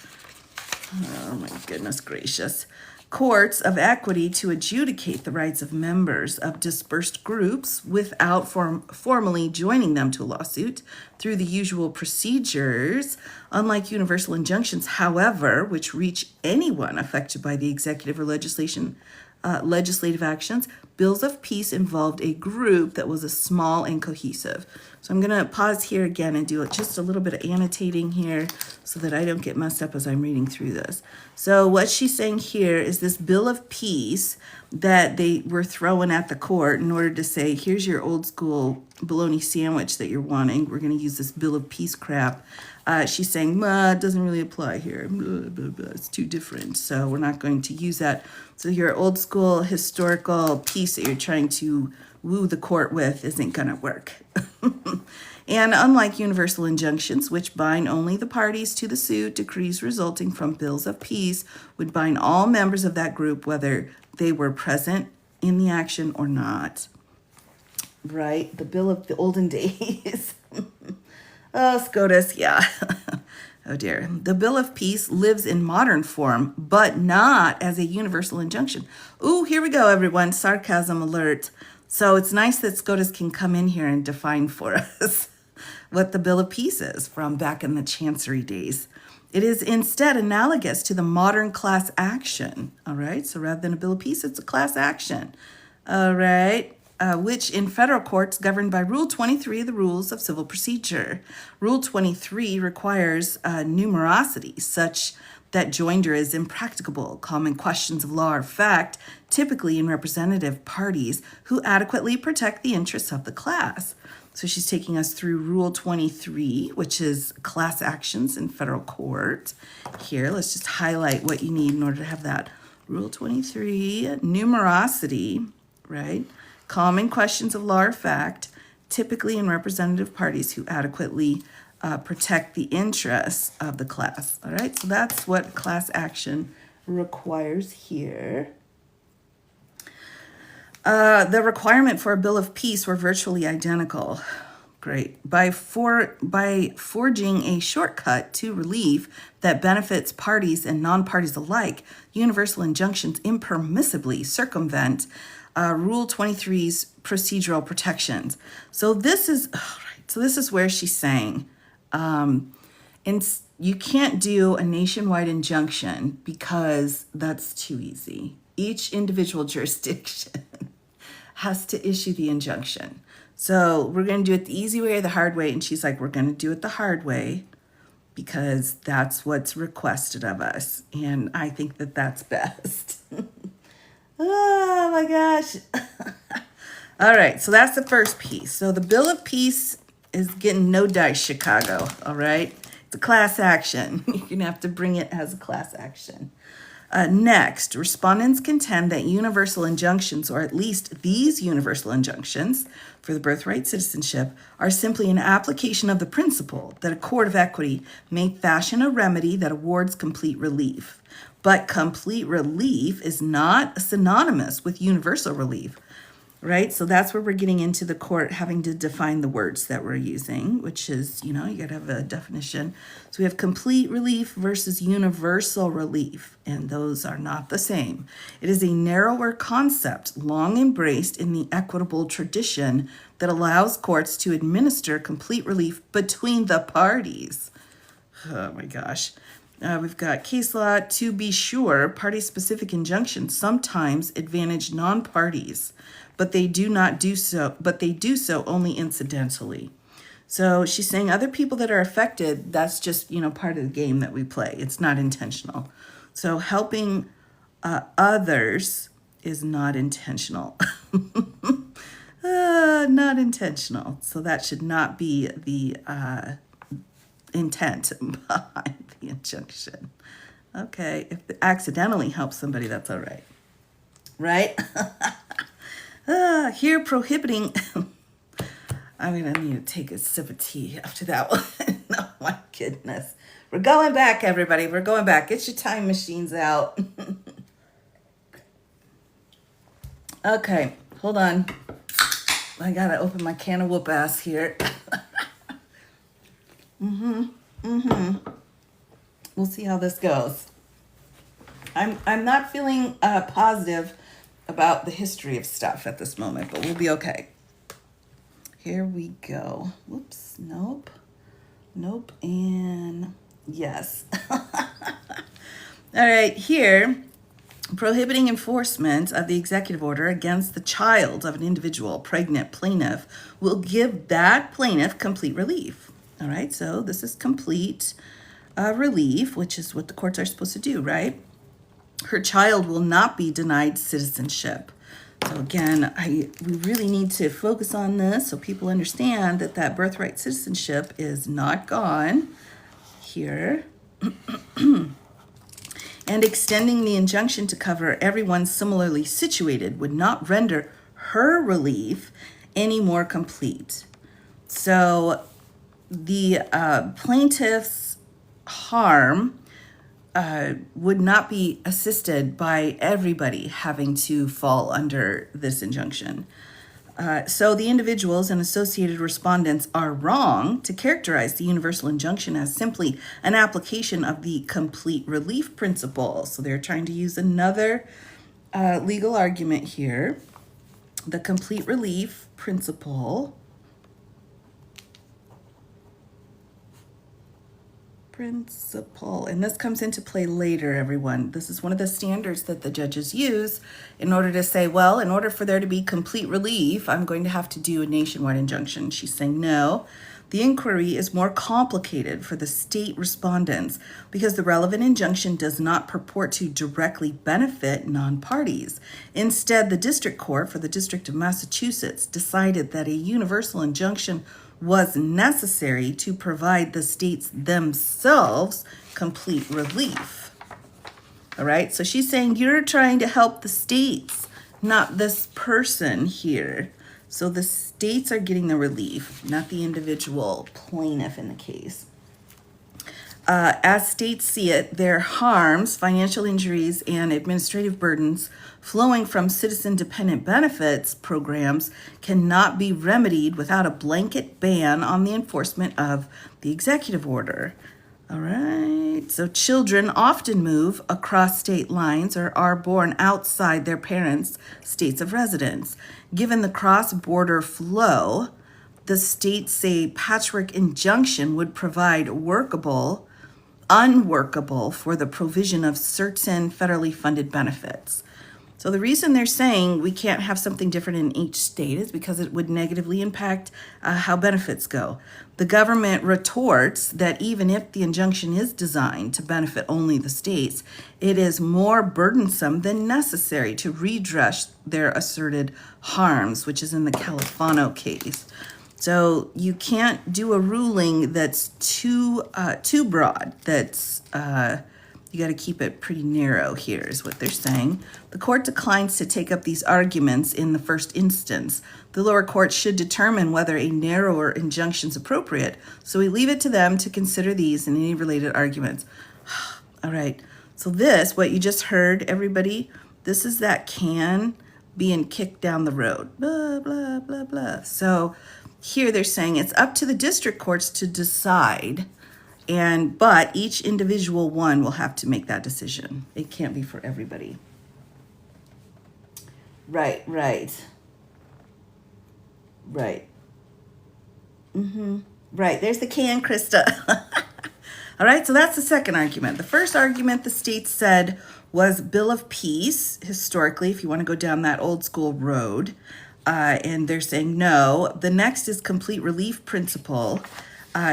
oh my goodness gracious, courts of equity to adjudicate the rights of members of dispersed groups without formally joining them to a lawsuit through the usual procedures. Unlike universal injunctions, however, which reach anyone affected by the executive or legislative actions, bills of peace involved a group that was small and cohesive. So I'm going to pause here again and do just a little bit of annotating here so that I don't get messed up as I'm reading through this. So what she's saying here is this bill of peace that they were throwing at the court in order to say, here's your old school bologna sandwich that you're wanting. We're going to use this bill of peace crap. She's saying, it doesn't really apply here. It's too different. So we're not going to use that. So your old school historical peace that you're trying to woo the court with isn't going to work. And unlike universal injunctions, which bind only the parties to the suit, decrees resulting from bills of peace would bind all members of that group, whether they were present in the action or not. Right? The bill of the olden days. Oh, SCOTUS, yeah. Oh dear. The Bill of Peace lives in modern form, but not as a universal injunction. Ooh, here we go, everyone. Sarcasm alert. So it's nice that SCOTUS can come in here and define for us what the Bill of Peace is from back in the Chancery days. It is instead analogous to the modern class action. All right. So rather than a Bill of Peace, it's a class action. All right. Which in federal courts governed by Rule 23 of the Rules of Civil Procedure. Rule 23 requires numerosity such that joinder is impracticable, common questions of law or fact, typically in representative parties who adequately protect the interests of the class. So she's taking us through Rule 23, which is class actions in federal court. Here, let's just highlight what you need in order to have that. Rule 23, numerosity, right? Common questions of law or fact, typically in representative parties who adequately protect the interests of the class. All right, so that's what class action requires here. The requirement for a Bill of Peace were virtually identical. Great. By forging a shortcut to relief that benefits parties and non-parties alike, universal injunctions impermissibly circumvent Rule 23's procedural protections. So this is this is where she's saying, you can't do a nationwide injunction because that's too easy. Each individual jurisdiction has to issue the injunction. So we're going to do it the easy way or the hard way. And she's like, we're going to do it the hard way because that's what's requested of us. And I think that that's best. Oh my gosh. All right, so that's the first piece. So the Bill of Peace is getting no dice, Chicago, all right? It's a class action. You're going to have to bring it as a class action. Next, respondents contend that universal injunctions, or at least these universal injunctions for the birthright citizenship, are simply an application of the principle that a court of equity may fashion a remedy that awards complete relief. But complete relief is not synonymous with universal relief, right? So that's where we're getting into the court having to define the words that we're using, which is, you got to have a definition. So we have complete relief versus universal relief, and those are not the same. It is a narrower concept long embraced in the equitable tradition that allows courts to administer complete relief between the parties. Oh my gosh. We've got case law. To be sure, party-specific injunctions sometimes advantage non-parties, but they do so only incidentally. So she's saying other people that are affected, that's just, part of the game that we play. It's not intentional. So helping others is not intentional. Not intentional. So that should not be the intent behind the injunction. Okay, if it accidentally helps somebody, that's all right. Right? Here prohibiting... I'm going to need to take a sip of tea after that one. Oh my goodness. We're going back, everybody. We're going back. Get your time machines out. Okay, hold on. I got to open my can of whoop ass here. We'll see how this goes. I'm not feeling positive about the history of stuff at this moment, but we'll be okay. Here we go. Whoops. Nope, and yes. All right, here, prohibiting enforcement of the executive order against the child of an individual pregnant plaintiff will give that plaintiff complete relief. All right, so this is complete relief, which is what the courts are supposed to do, right? Her child will not be denied citizenship. So again, we really need to focus on this so people understand that birthright citizenship is not gone here. And extending the injunction to cover everyone similarly situated would not render her relief any more complete. So the plaintiff's harm would not be assisted by everybody having to fall under this injunction. So the individuals and associated respondents are wrong to characterize the universal injunction as simply an application of the complete relief principle. So they're trying to use another legal argument here. The complete relief principle. And this comes into play later, everyone. This is one of the standards that the judges use in order to say, well, in order for there to be complete relief, I'm going to have to do a nationwide injunction. She's saying no. The inquiry is more complicated for the state respondents because the relevant injunction does not purport to directly benefit non-parties. Instead, the district court for the District of Massachusetts decided that a universal injunction was necessary to provide the states themselves complete relief. All right, so she's saying you're trying to help the states, not this person here. So the states are getting the relief, not the individual plaintiff in the case. As states see it, their harms, financial injuries, and administrative burdens flowing from citizen-dependent benefits programs cannot be remedied without a blanket ban on the enforcement of the executive order. All right, so children often move across state lines or are born outside their parents' states of residence. Given the cross-border flow, the states say patchwork injunction would provide unworkable for the provision of certain federally funded benefits. So the reason they're saying we can't have something different in each state is because it would negatively impact how benefits go. The government retorts that even if the injunction is designed to benefit only the states, it is more burdensome than necessary to redress their asserted harms, which is in the Califano case. So you can't do a ruling that's too broad. That's you got to keep it pretty narrow here is what they're saying. The court declines to take up these arguments in the first instance. The lower court should determine whether a narrower injunction is appropriate. So we leave it to them to consider these and any related arguments. All right. So this, what you just heard, everybody, this is that can being kicked down the road. Blah, blah, blah, blah. So here they're saying it's up to the district courts to decide, but each individual one will have to make that decision. It can't be for everybody. Right. Right. Right. There's the can, Krista. All right. So that's the second argument. The first argument the state said was Bill of Peace, historically, if you want to go down that old school road. And they're saying no. The next is complete relief principle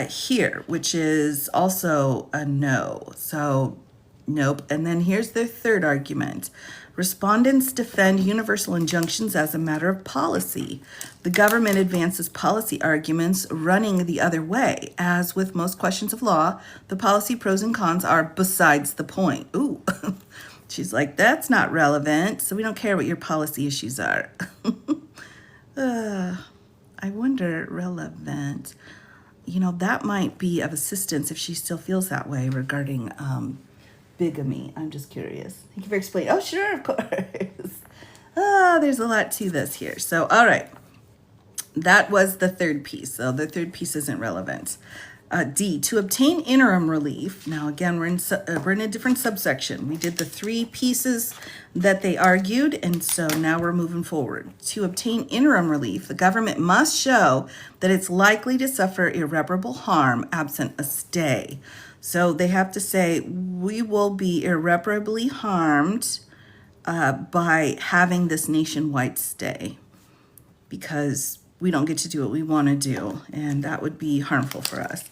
here, which is also a no. So nope. And then here's their third argument. Respondents defend universal injunctions as a matter of policy. The government advances policy arguments running the other way. As with most questions of law, the policy pros and cons are besides the point. Ooh. She's like, that's not relevant, so we don't care what your policy issues are. I wonder, relevant. That might be of assistance if she still feels that way regarding bigamy. I'm just curious. Thank you for explaining. Oh, sure, of course. There's a lot to this here. So, all right. That was the third piece. So the third piece isn't relevant. D, to obtain interim relief. Now, again, we're in a different subsection. We did the three pieces that they argued, and so now we're moving forward. To obtain interim relief, the government must show that it's likely to suffer irreparable harm absent a stay. So they have to say, we will be irreparably harmed by having this nationwide stay because we don't get to do what we want to do, and that would be harmful for us.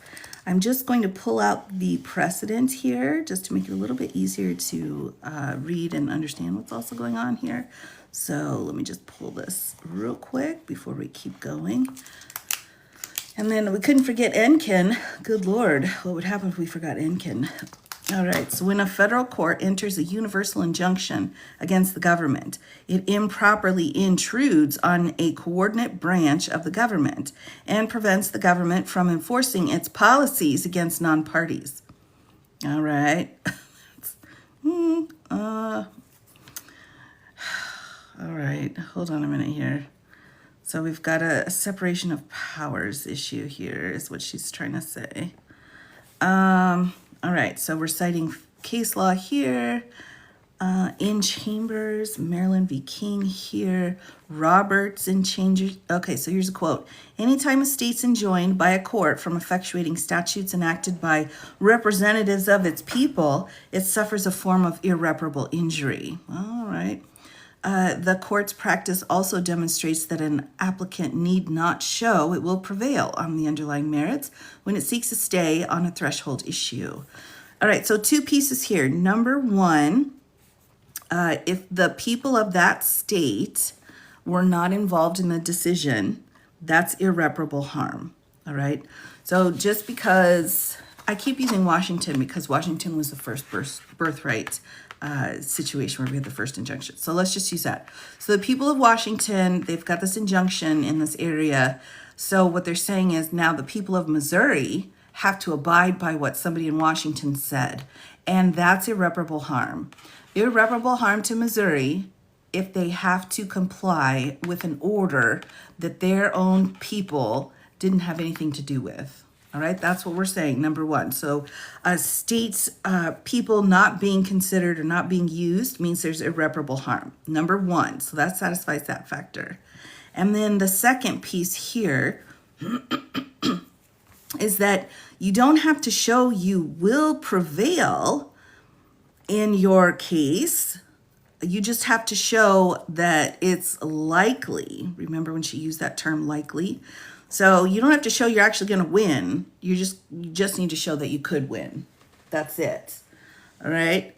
I'm just going to pull out the precedent here just to make it a little bit easier to read and understand what's also going on here. So let me just pull this real quick before we keep going. And then we couldn't forget Enkin. Good Lord, what would happen if we forgot Enkin? All right, so when a federal court enters a universal injunction against the government, it improperly intrudes on a coordinate branch of the government and prevents the government from enforcing its policies against non-parties. All right. All right, hold on a minute here. So we've got a separation of powers issue here is what she's trying to say. All right, so we're citing case law here. In Chambers, Maryland v. King here, Roberts in Chambers. Okay, so here's a quote. Anytime a state's enjoined by a court from effectuating statutes enacted by representatives of its people, it suffers a form of irreparable injury. All right. The court's practice also demonstrates that an applicant need not show it will prevail on the underlying merits when it seeks a stay on a threshold issue. All right, so two pieces here. Number one, if the people of that state were not involved in the decision, that's irreparable harm. All right. So just because I keep using Washington because Washington was the first birthright situation where we had the first injunction. So let's just use that. So the people of Washington, they've got this injunction in this area. So what they're saying is now the people of Missouri have to abide by what somebody in Washington said. And that's irreparable harm. Irreparable harm to Missouri if they have to comply with an order that their own people didn't have anything to do with. All right, that's what we're saying, number one. So states, people not being considered or not being used means there's irreparable harm. Number one, so that satisfies that factor. And then the second piece here is that you don't have to show you will prevail in your case. You just have to show that it's likely. Remember when she used that term likely? So you don't have to show you're actually going to win. You just need to show that you could win. That's it. All right.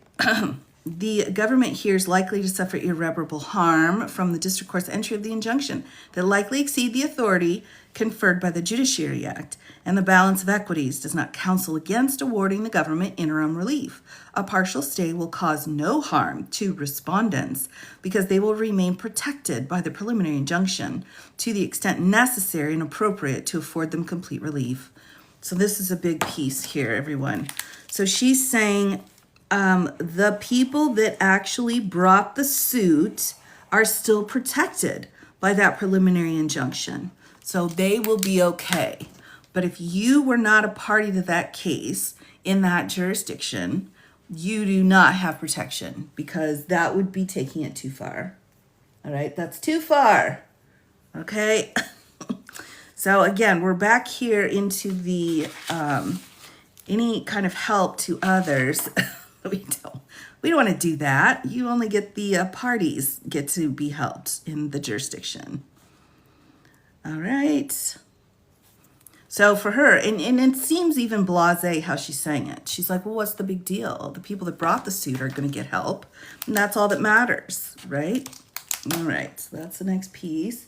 The government here is likely to suffer irreparable harm from the district court's entry of the injunction that likely exceed the authority conferred by the Judiciary Act, and the balance of equities does not counsel against awarding the government interim relief. A partial stay will cause no harm to respondents because they will remain protected by the preliminary injunction to the extent necessary and appropriate to afford them complete relief. So this is a big piece here, everyone. So she's saying the people that actually brought the suit are still protected by that preliminary injunction. So they will be okay. But if you were not a party to that case in that jurisdiction, you do not have protection because that would be taking it too far. All right, that's too far. Okay. So again, we're back here into the any kind of help to others. We don't want to do that. You only get the parties get to be helped in the jurisdiction. All right. So for her, and it seems even blasé how she's saying it. She's like, well, what's the big deal? The people that brought the suit are going to get help, and that's all that matters, right? All right. So that's the next piece.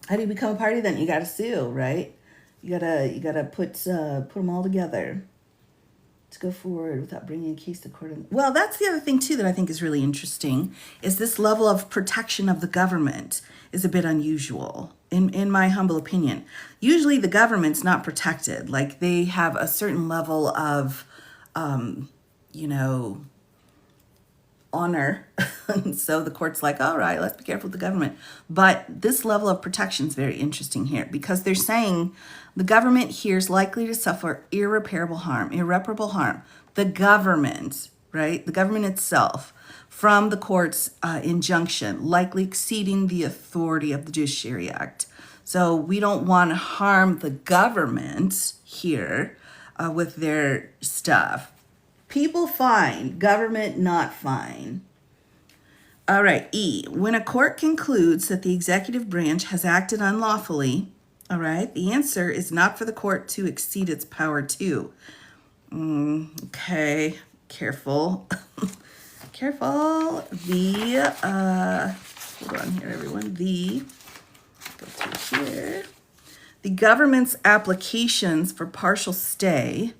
How do you become a party then? You got to sue, right? You gotta put them all together to go forward without bringing a case to court. Well, that's the other thing too that I think is really interesting is this level of protection of the government is a bit unusual in my humble opinion. Usually the government's not protected. Like they have a certain level of, honor. So the court's like, all right, let's be careful with the government. But this level of protection is very interesting here because they're saying the government here is likely to suffer irreparable harm. The government, right? The government itself from the court's injunction, likely exceeding the authority of the Judiciary Act. So we don't want to harm the government here with their stuff. People fine, government not fine. All right, E, when a court concludes that the executive branch has acted unlawfully, all right, the answer is not for the court to exceed its power to. Okay, careful. Careful. Hold on here, everyone. Go through here. The government's applications for partial stay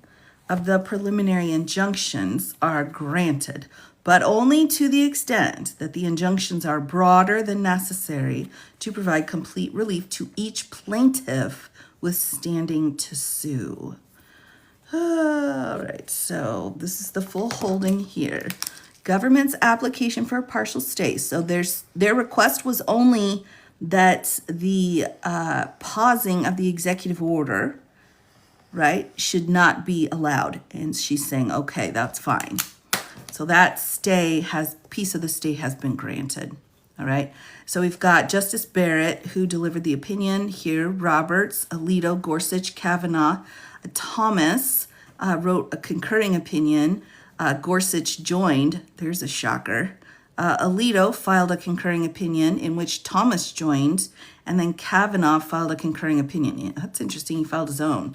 of the preliminary injunctions are granted, but only to the extent that the injunctions are broader than necessary to provide complete relief to each plaintiff with standing to sue. All right, so this is the full holding here. Government's application for a partial stay. So their request was only that the pausing of the executive order, right, should not be allowed. And she's saying, okay, that's fine. So that piece of the stay has been granted. All right. So we've got Justice Barrett, who delivered the opinion here, Roberts, Alito, Gorsuch, Kavanaugh, Thomas wrote a concurring opinion. Gorsuch joined. There's a shocker. Alito filed a concurring opinion in which Thomas joined, and then Kavanaugh filed a concurring opinion. Yeah, that's interesting. He filed his own.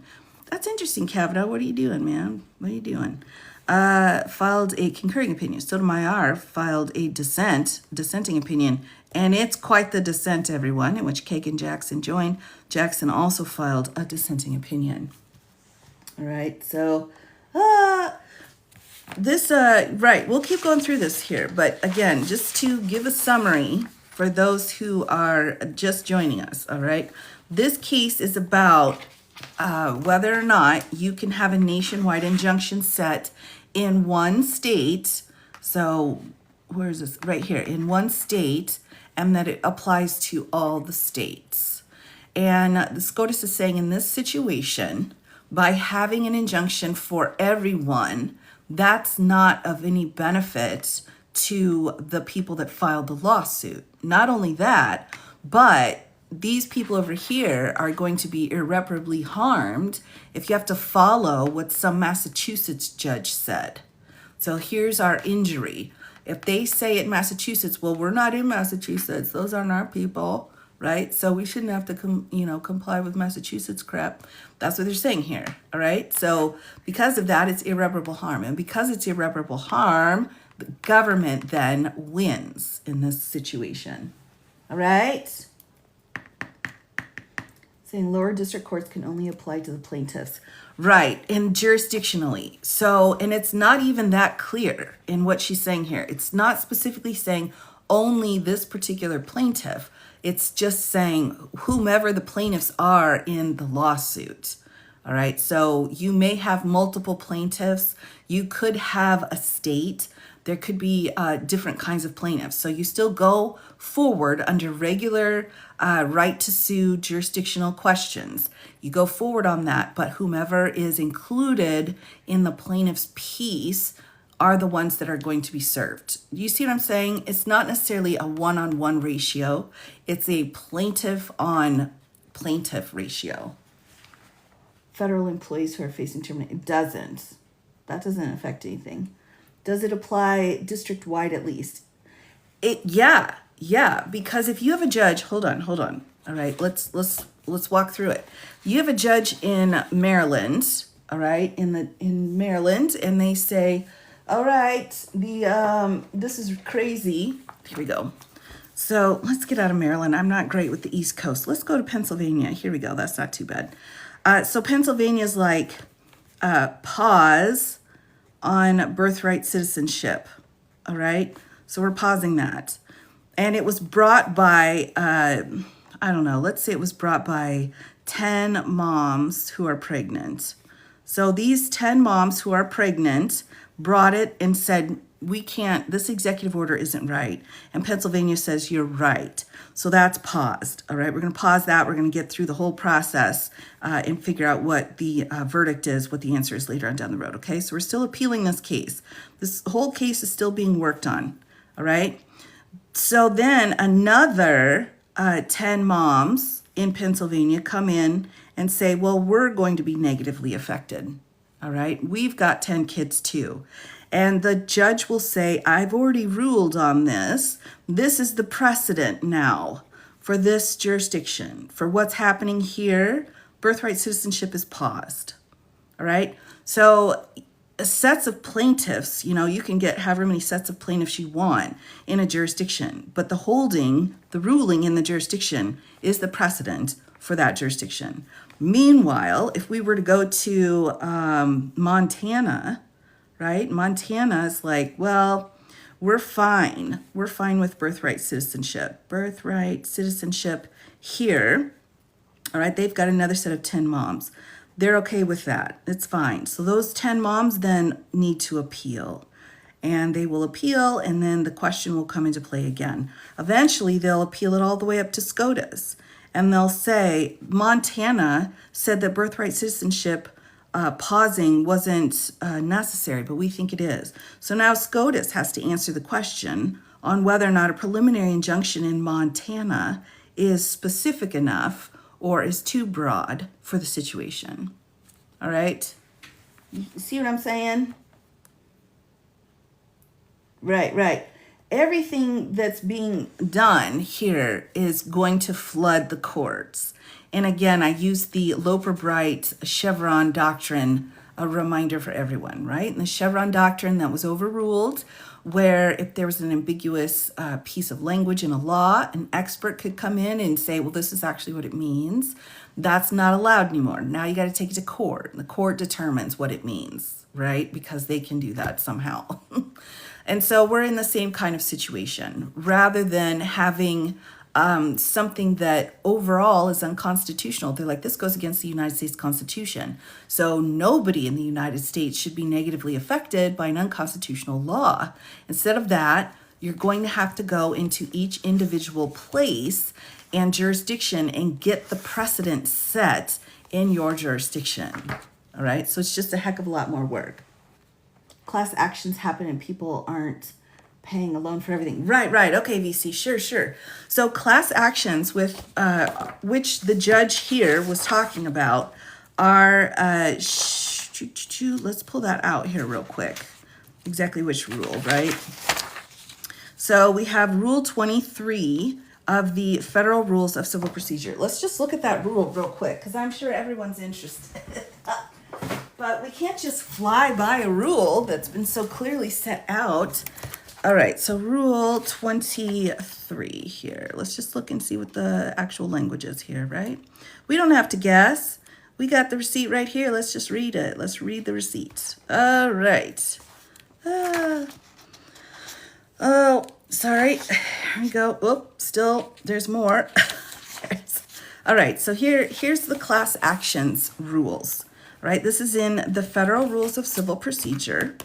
That's interesting, Kavanaugh. What are you doing, man? What are you doing? Filed a concurring opinion. Sotomayor filed a dissenting opinion, and it's quite the dissent, everyone, in which Kagan Jackson joined. Jackson also filed a dissenting opinion. All right, so right, we'll keep going through this here, but again, just to give a summary for those who are just joining us, all right, this case is about whether or not you can have a nationwide injunction set in one state. So where is this? Right here, in one state, and that it applies to all the states. And the SCOTUS is saying in this situation, by having an injunction for everyone, that's not of any benefit to the people that filed the lawsuit. Not only that, but these people over here are going to be irreparably harmed if you have to follow what some Massachusetts judge said. So here's our injury. If they say in Massachusetts, well, we're not in Massachusetts, those aren't our people, right? So we shouldn't have to comply with Massachusetts crap. That's what they're saying here, all right? So because of that, it's irreparable harm. And because it's irreparable harm, the government then wins in this situation, all right? Saying lower district courts can only apply to the plaintiffs. Right, and jurisdictionally. So, and it's not even that clear in what she's saying here. It's not specifically saying only this particular plaintiff. It's just saying whomever the plaintiffs are in the lawsuit. All right, so you may have multiple plaintiffs. You could have a state. There could be different kinds of plaintiffs. So you still go forward under regular right to sue jurisdictional questions. You go forward on that, but whomever is included in the plaintiff's piece are the ones that are going to be served. You see what I'm saying? It's not necessarily a one-on-one ratio. It's a plaintiff on plaintiff ratio. Federal employees who are facing termination, that doesn't affect anything. Does it apply district-wide at least? Yeah, because if you have a judge, hold on. All right, let's walk through it. You have a judge in Maryland, all right, in Maryland, and they say, all right, this is crazy. Here we go. So let's get out of Maryland. I'm not great with the East Coast. Let's go to Pennsylvania. Here we go. That's not too bad. So Pennsylvania's like pause on birthright citizenship. All right. So we're pausing that. And it was brought by, let's say it was brought by 10 moms who are pregnant. So these 10 moms who are pregnant brought it and said, we can't, this executive order isn't right. And Pennsylvania says, you're right. So that's paused. All right, we're going to pause that. We're going to get through the whole process and figure out what the verdict is, what the answer is later on down the road. Okay, so we're still appealing this case. This whole case is still being worked on. All right. So then another 10 moms in Pennsylvania come in and say, well, we're going to be negatively affected. All right, we've got 10 kids too. And the judge will say, I've already ruled on this. This is the precedent now for this jurisdiction. For what's happening here, birthright citizenship is paused. All right, so sets of plaintiffs, you can get however many sets of plaintiffs you want in a jurisdiction, but the ruling in the jurisdiction is the precedent for that jurisdiction. Meanwhile, if we were to go to Montana, right? Montana is like, well, we're fine. We're fine with birthright citizenship. Birthright citizenship here, all right? They've got another set of 10 moms. They're okay with that. It's fine. So those 10 moms then need to appeal. and they will appeal, and then the question will come into play again. Eventually, they'll appeal it all the way up to SCOTUS, and they'll say, Montana said that birthright citizenship pausing wasn't necessary, but we think it is. So now SCOTUS has to answer the question on whether or not a preliminary injunction in Montana is specific enough or is too broad for the situation. All right? You see what I'm saying? Right. Everything that's being done here is going to flood the courts. And again, I use the Loper-Bright Chevron doctrine, a reminder for everyone, right? And the Chevron doctrine that was overruled, where if there was an ambiguous piece of language in a law, an expert could come in and say, well, this is actually what it means. That's not allowed anymore. Now you got to take it to court. The court determines what it means, right? Because they can do that somehow. And so we're in the same kind of situation. Rather than having something that overall is unconstitutional, they're like, this goes against the United States Constitution. So nobody in the United States should be negatively affected by an unconstitutional law. Instead of that, you're going to have to go into each individual place and jurisdiction and get the precedent set in your jurisdiction. All right, so it's just a heck of a lot more work. Class actions happen and people aren't paying a loan for everything. Right. Okay, VC, sure. So class actions with which the judge here was talking about are, let's pull that out here real quick. Exactly which rule, right? So we have Rule 23 of the Federal Rules of Civil Procedure. Let's just look at that rule real quick, because I'm sure everyone's interested. But we can't just fly by a rule that's been so clearly set out. All right, so Rule 23 here. Let's just look and see what the actual language is here, right? We don't have to guess. We got the receipt right here. Let's just read it. Let's read the receipt. All right. Oh, sorry. Here we go. Oop, still, there's more. All right, so here's the class actions rules. Right, this is in the Federal Rules of Civil Procedure,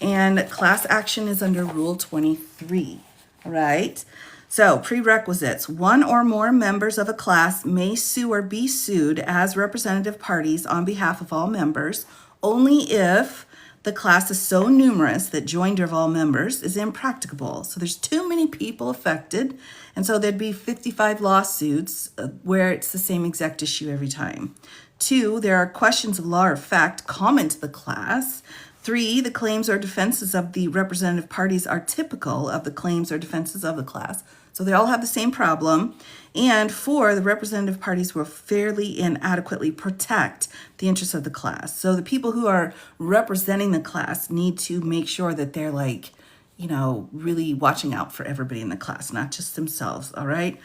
and class action is under Rule 23. All right, so prerequisites: one or more members of a class may sue or be sued as representative parties on behalf of all members, only if the class is so numerous that joinder of all members is impracticable. So there's too many people affected, and so there'd be 55 lawsuits where it's the same exact issue every time. 2, there are questions of law or fact common to the class. 3, the claims or defenses of the representative parties are typical of the claims or defenses of the class. So they all have the same problem. And 4, the representative parties will fairly and adequately protect the interests of the class. So the people who are representing the class need to make sure that they're really watching out for everybody in the class, not just themselves, all right?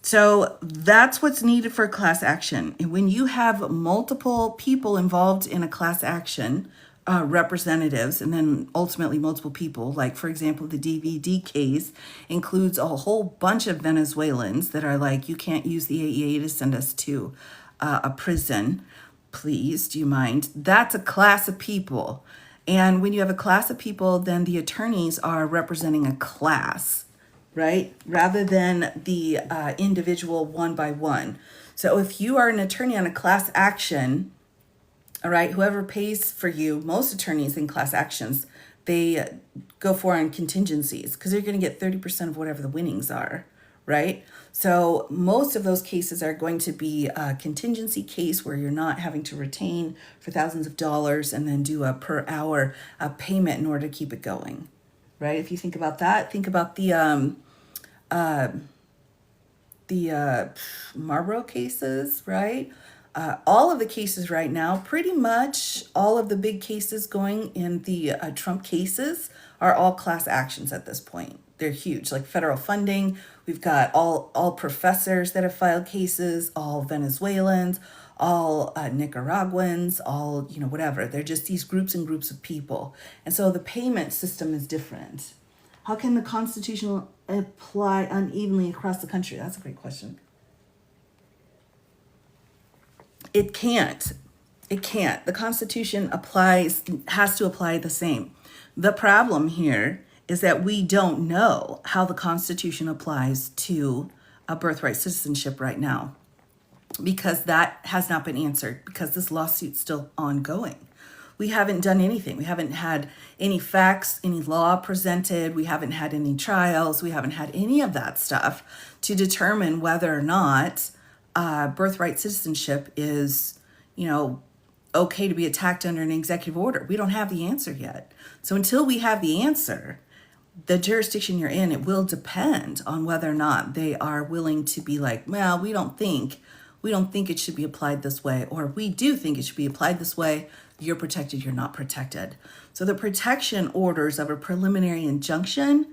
So that's what's needed for a class action. And when you have multiple people involved in a class action, representatives, and then ultimately multiple people, like for example, the DVD case includes a whole bunch of Venezuelans that are like, you can't use the AEA to send us to a prison. Please, do you mind? That's a class of people. And when you have a class of people, then the attorneys are representing a class, right? Rather than the individual one by one. So if you are an attorney on a class action, all right, whoever pays for you, most attorneys in class actions, they go for on contingencies because they're going to get 30% of whatever the winnings are, right? So most of those cases are going to be a contingency case where you're not having to retain for thousands of dollars and then do a per hour payment in order to keep it going, right? If you think about that, think about the Marlboro cases, right? All of the cases right now, pretty much all of the big cases going in the Trump cases are all class actions at this point. They're huge, like federal funding. We've got all professors that have filed cases, all Venezuelans, all Nicaraguans, all, whatever. They're just these groups and groups of people. And so the payment system is different. How can the Constitution apply unevenly across the country? That's a great question. It can't. The Constitution has to apply the same. The problem here is that we don't know how the Constitution applies to a birthright citizenship right now, because that has not been answered, because this lawsuit's still ongoing. We haven't done anything. We haven't had any facts, any law presented. We haven't had any trials. We haven't had any of that stuff to determine whether or not birthright citizenship is, okay to be attacked under an executive order. We don't have the answer yet. So until we have the answer, the jurisdiction you're in, it will depend on whether or not they are willing to be like, well, we don't think it should be applied this way, or we do think it should be applied this way. You're protected, you're not protected. So the protection orders of a preliminary injunction,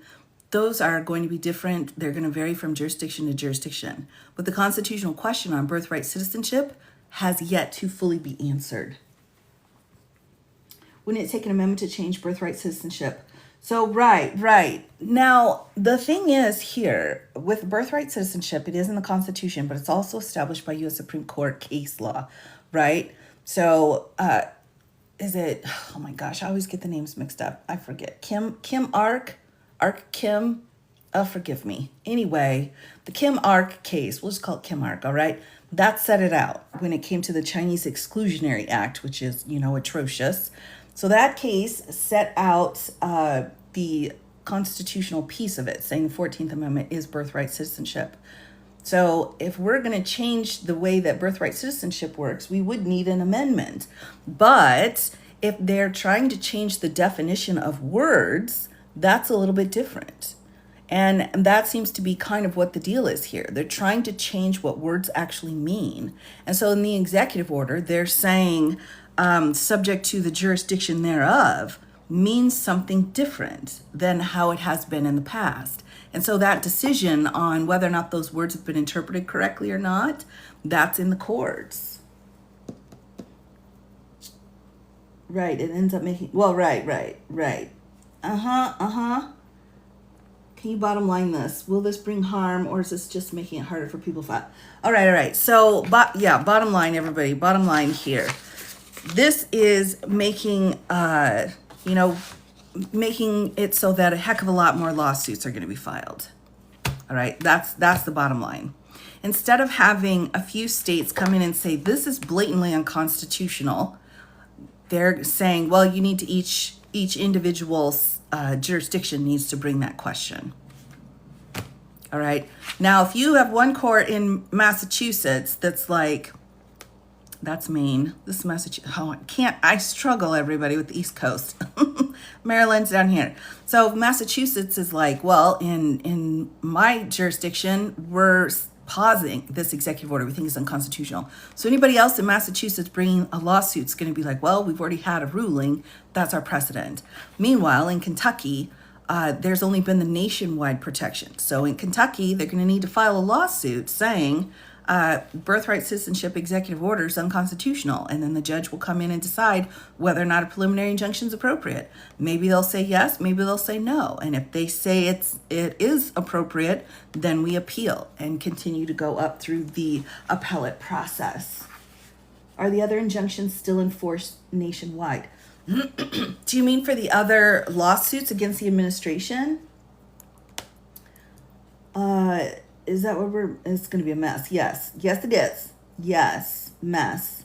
those are going to be different. They're going to vary from jurisdiction to jurisdiction. But the constitutional question on birthright citizenship has yet to fully be answered. Wouldn't it take an amendment to change birthright citizenship? So, right. Now, the thing is here, with birthright citizenship, it is in the Constitution, but it's also established by U.S. Supreme Court case law, right? So, is it, oh my gosh, I always get the names mixed up. I forget. Kim Kim, forgive me. Anyway, the Kim Ark case, we'll just call it Kim Ark, all right? That set it out when it came to the Chinese Exclusionary Act, which is, atrocious. So that case set out the constitutional piece of it, saying the 14th Amendment is birthright citizenship. So if we're going to change the way that birthright citizenship works, we would need an amendment. But if they're trying to change the definition of words, that's a little bit different. And that seems to be kind of what the deal is here. They're trying to change what words actually mean. And so in the executive order, they're saying subject to the jurisdiction thereof means something different than how it has been in the past. And so that decision on whether or not those words have been interpreted correctly or not, that's in the courts. Right, it ends up making, well, right. Can you bottom line this? Will this bring harm, or is this just making it harder for people to file? All right. So, bottom line, everybody, bottom line here. This is making, making it so that a heck of a lot more lawsuits are going to be filed. All right, that's the bottom line. Instead of having a few states come in and say, this is blatantly unconstitutional, they're saying, well, you need to each individual jurisdiction needs to bring that question. All right. Now, if you have one court in Massachusetts that's like, that's Maine, this is Massachusetts. Oh, I struggle, everybody, with the East Coast. Maryland's down here. So Massachusetts is like, well, in my jurisdiction, we're pausing this executive order. We think it's unconstitutional. So anybody else in Massachusetts bringing a lawsuit is going to be like, well, we've already had a ruling. That's our precedent. Meanwhile, in Kentucky, there's only been the nationwide protection. So in Kentucky, they're going to need to file a lawsuit saying birthright citizenship executive order is unconstitutional. And then the judge will come in and decide whether or not a preliminary injunction is appropriate. Maybe they'll say yes, maybe they'll say no. And if they say it is appropriate, then we appeal and continue to go up through the appellate process. Are the other injunctions still in force nationwide? Do you mean for the other lawsuits against the administration? Is that what it's going to be a mess? Yes, it is. Yes, mess.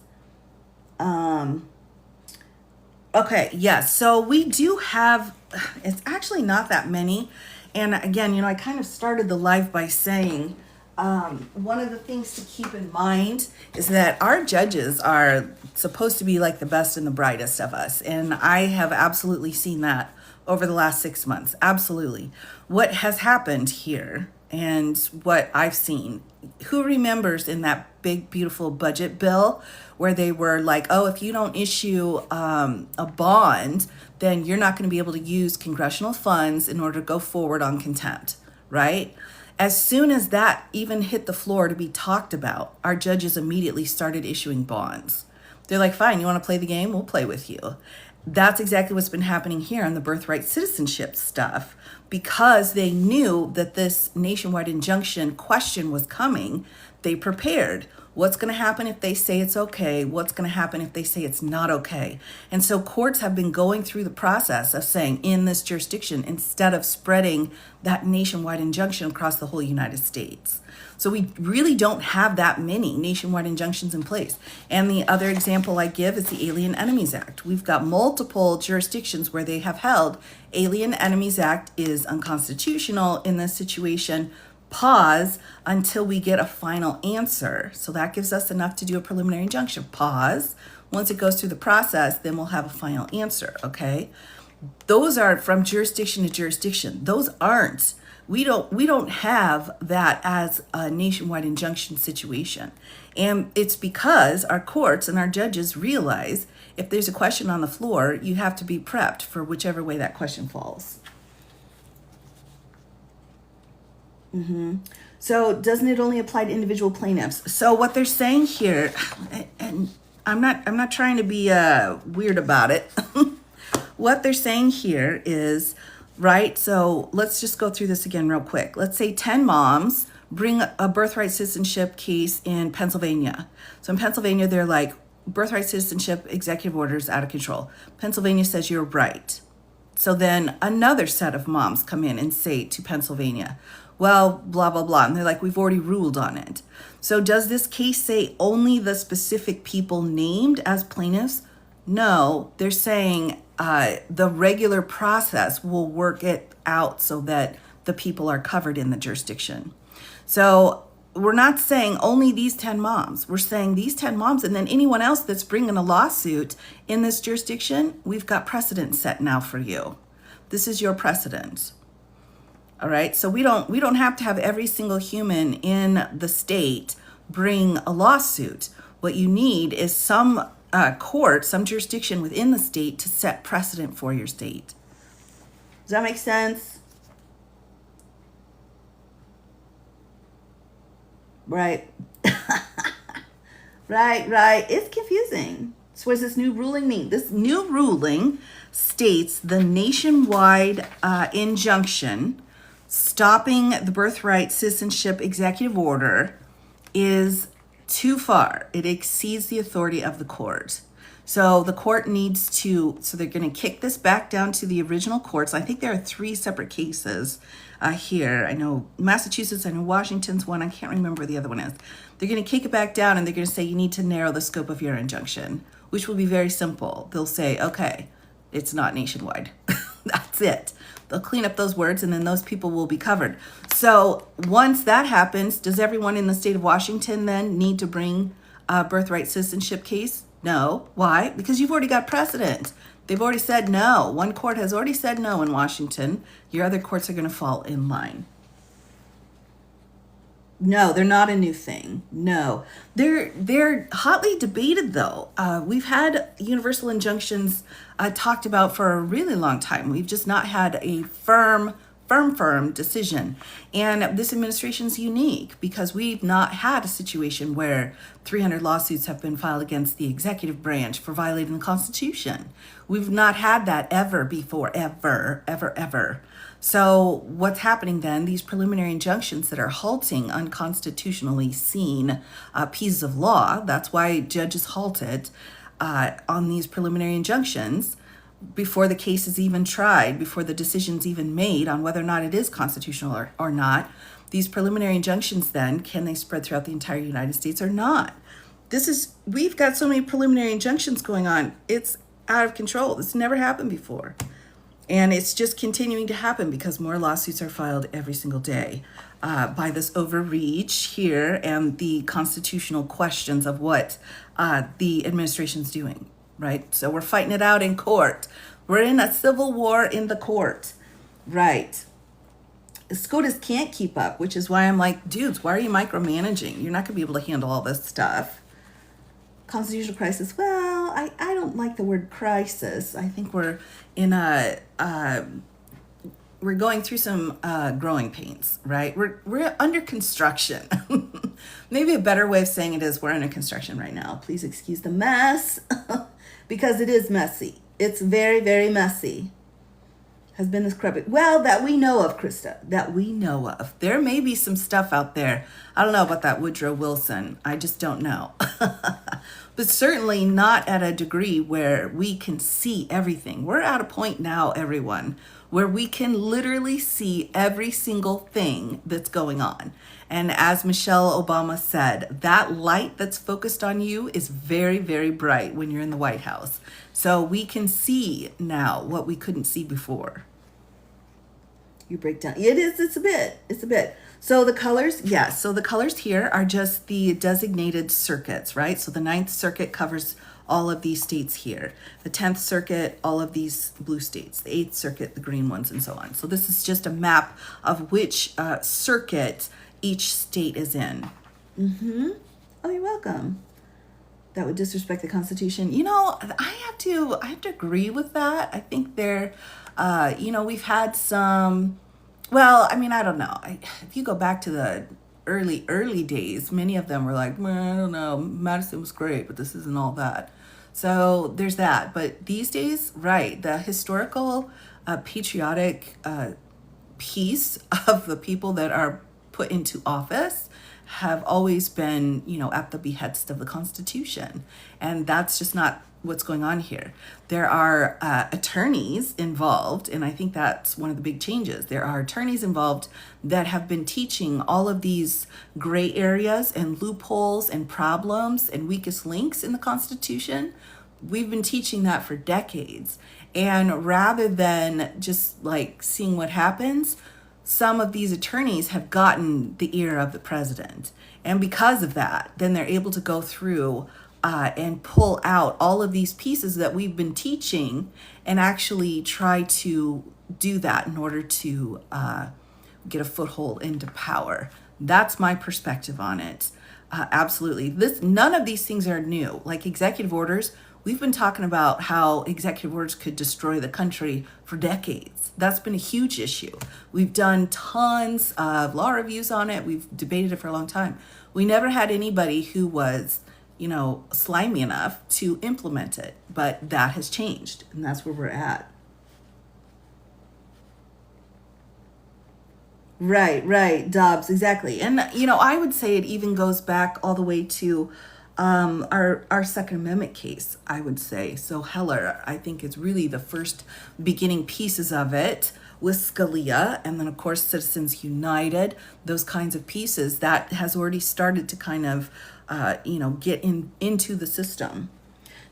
Okay, yes. So we do have, it's actually not that many. And again, I kind of started the live by saying, one of the things to keep in mind is that our judges are supposed to be like the best and the brightest of us. And I have absolutely seen that over the last 6 months. Absolutely. What has happened here and what I've seen, who remembers in that big, beautiful budget bill where they were like, oh, if you don't issue a bond, then you're not going to be able to use congressional funds in order to go forward on contempt, right? As soon as that even hit the floor to be talked about, our judges immediately started issuing bonds. They're like, fine, you want to play the game? We'll play with you. That's exactly what's been happening here on the birthright citizenship stuff, because they knew that this nationwide injunction question was coming. they prepared. What's going to happen if they say it's okay? What's going to happen if they say it's not okay? And so courts have been going through the process of saying in this jurisdiction instead of spreading that nationwide injunction across the whole United States. So we really don't have that many nationwide injunctions in place. And the other example I give is the Alien Enemies Act. We've got multiple jurisdictions where they have held Alien Enemies Act is unconstitutional in this situation. Pause until we get a final answer. So that gives us enough to do a preliminary injunction. Pause. Once it goes through the process, then we'll have a final answer, okay? Those are from jurisdiction to jurisdiction. Those aren't. We don't have that as a nationwide injunction situation. And it's because our courts and our judges realize if there's a question on the floor, you have to be prepped for whichever way that question falls. So doesn't it only apply to individual plaintiffs? So what they're saying here, and I'm not trying to be weird about it. What they're saying here is, right, so let's just go through this again real quick. Let's say 10 moms bring a birthright citizenship case in Pennsylvania. So in Pennsylvania, they're like, birthright citizenship executive orders out of control. Pennsylvania says you're right. So then another set of moms come in and say to Pennsylvania, well, blah, blah, blah. And they're like, we've already ruled on it. So does this case say only the specific people named as plaintiffs? No, they're saying the regular process will work it out so that the people are covered in the jurisdiction. So we're not saying only these 10 moms. We're saying these 10 moms and then anyone else that's bringing a lawsuit in this jurisdiction, we've got precedent set now for you. This is your precedent. All right, so we don't have to have every single human in the state bring a lawsuit. What you need is some court, some jurisdiction within the state to set precedent for your state. Does that make sense? Right. Right. It's confusing. So what does this new ruling mean? This new ruling states the nationwide injunction stopping the birthright citizenship executive order is too far. It exceeds the authority of the court. So the court needs to, so they're going to kick this back down to the original courts. I think there are 3 separate cases here. I know Massachusetts, I know Washington's one. I can't remember where the other one is. They're going to kick it back down and they're going to say you need to narrow the scope of your injunction, which will be very simple. They'll say, okay, it's not nationwide. That's it. They'll clean up those words and then those people will be covered. So once that happens, does everyone in the state of Washington then need to bring a birthright citizenship case? No. Why? Because you've already got precedent. They've already said no. One court has already said no in Washington. Your other courts are going to fall in line. No, they're not a new thing. No, they're hotly debated though. We've had universal injunctions talked about for a really long time. We've just not had a firm decision. And this administration is unique because we've not had a situation where 300 lawsuits have been filed against the executive branch for violating the Constitution. We've not had that ever before, ever. So what's happening then, these preliminary injunctions that are halting unconstitutionally seen pieces of law, that's why judges halted on these preliminary injunctions before the case is even tried, before the decision's even made on whether or not it is constitutional or not. These preliminary injunctions then, can they spread throughout the entire United States or not? We've got so many preliminary injunctions going on, it's out of control. This never happened before. And it's just continuing to happen because more lawsuits are filed every single day by this overreach here and the constitutional questions of what the administration's doing, right? So we're fighting it out in court. We're in a civil war in the court, right? SCOTUS can't keep up, which is why I'm like, dudes, why are you micromanaging? You're not going to be able to handle all this stuff. Constitutional crisis. Well, I don't like the word crisis. I think we're in we're going through some growing pains, right? We're under construction. Maybe a better way of saying it is we're under construction right now. Please excuse the mess because it is messy. It's very, very messy. Has been this corrupt? Well, that we know of, Krista, that we know of. There may be some stuff out there. I don't know about that Woodrow Wilson. I just don't know. But certainly not at a degree where we can see everything. We're at a point now, everyone, where we can literally see every single thing that's going on. And as Michelle Obama said, that light that's focused on you is very, very bright when you're in the White House. So we can see now what we couldn't see before. You break down. It's a bit. So the colors, yes. So the colors here are just the designated circuits, right? So the Ninth Circuit covers all of these states here. The 10th Circuit, all of these blue states. The 8th Circuit, the green ones, and so on. So this is just a map of which circuit each state is in. Oh, you're welcome. That would disrespect the Constitution. I have to agree with that. I think we've had some, well, I mean, I don't know. If you go back to the early days, many of them were like, I don't know, Madison was great, but this isn't all that. So there's that. But these days, right, the historical, patriotic piece of the people that are put into office have always been, at the behest of the Constitution. And that's just not what's going on here. There are attorneys involved, and I think that's one of the big changes. There are attorneys involved that have been teaching all of these gray areas and loopholes and problems and weakest links in the Constitution. We've been teaching that for decades. And rather than just like seeing what happens, some of these attorneys have gotten the ear of the president. And because of that, then they're able to go through and pull out all of these pieces that we've been teaching and actually try to do that in order to get a foothold into power. That's my perspective on it. Absolutely. None of these things are new. Like executive orders, we've been talking about how executive orders could destroy the country for decades. That's been a huge issue. We've done tons of law reviews on it. We've debated it for a long time. We never had anybody who was, slimy enough to implement it, but that has changed, and that's where we're at. Right, Dobbs, exactly. And, I would say it even goes back all the way to our Second Amendment case, I would say. So Heller, I think, is really the first beginning pieces of it with Scalia, and then of course Citizens United, those kinds of pieces that has already started to kind of get into the system.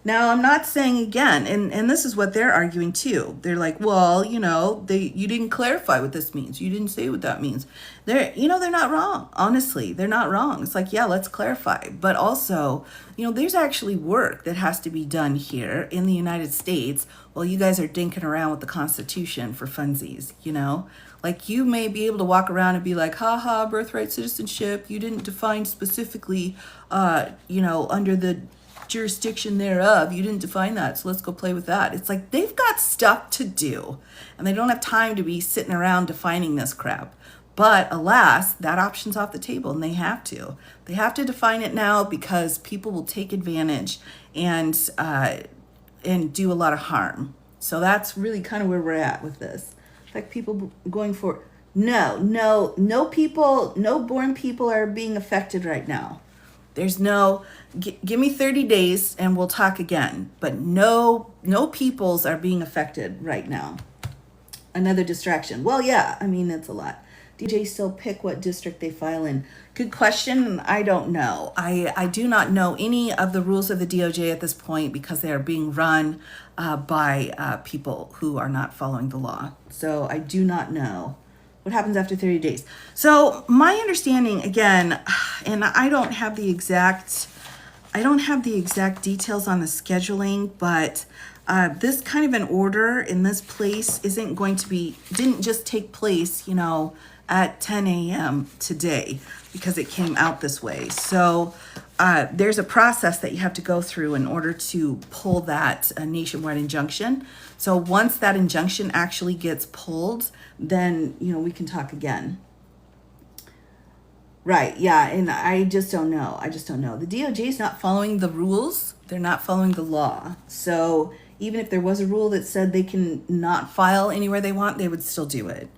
Now, I'm not saying again, and this is what they're arguing too. They're like, well, you didn't clarify what this means. You didn't say what that means. They're not wrong. Honestly, they're not wrong. It's like, yeah, let's clarify. But also, there's actually work that has to be done here in the United States while you guys are dinking around with the Constitution for funsies, Like you may be able to walk around and be like, haha, birthright citizenship. You didn't define specifically, under the jurisdiction thereof. You didn't define that, so let's go play with that. It's like they've got stuff to do, and they don't have time to be sitting around defining this crap. But alas, that option's off the table, and they have to. They have to define it now because people will take advantage and do a lot of harm. So that's really kind of where we're at with this. In fact, people going for no born people are being affected right now. There's give me 30 days and we'll talk again. But no peoples are being affected right now. Another distraction. Well, yeah, I mean, that's a lot. DJ still pick what district they file in. Good question. I don't know. I do not know any of the rules of the DOJ at this point because they are being run by people who are not following the law. So I do not know what happens after 30 days. So my understanding, again, and I don't have the exact details on the scheduling, but this kind of an order in this place didn't just take place, at 10 a.m. today because it came out this way. So there's a process that you have to go through in order to pull that nationwide injunction. So once that injunction actually gets pulled, then, we can talk again. Right, yeah, and I just don't know. The DOJ is not following the rules. They're not following the law. So Even if there was a rule that said they can not file anywhere they want, they would still do it.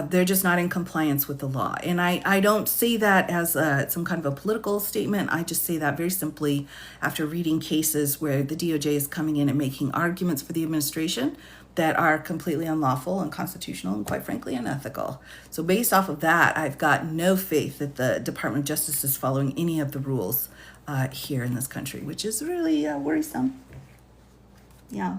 They're just not in compliance with the law. And I don't say that as some kind of a political statement. I just say that very simply after reading cases where the DOJ is coming in and making arguments for the administration that are completely unlawful, unconstitutional, and quite frankly, unethical. So based off of that, I've got no faith that the Department of Justice is following any of the rules here in this country, which is really worrisome. Yeah.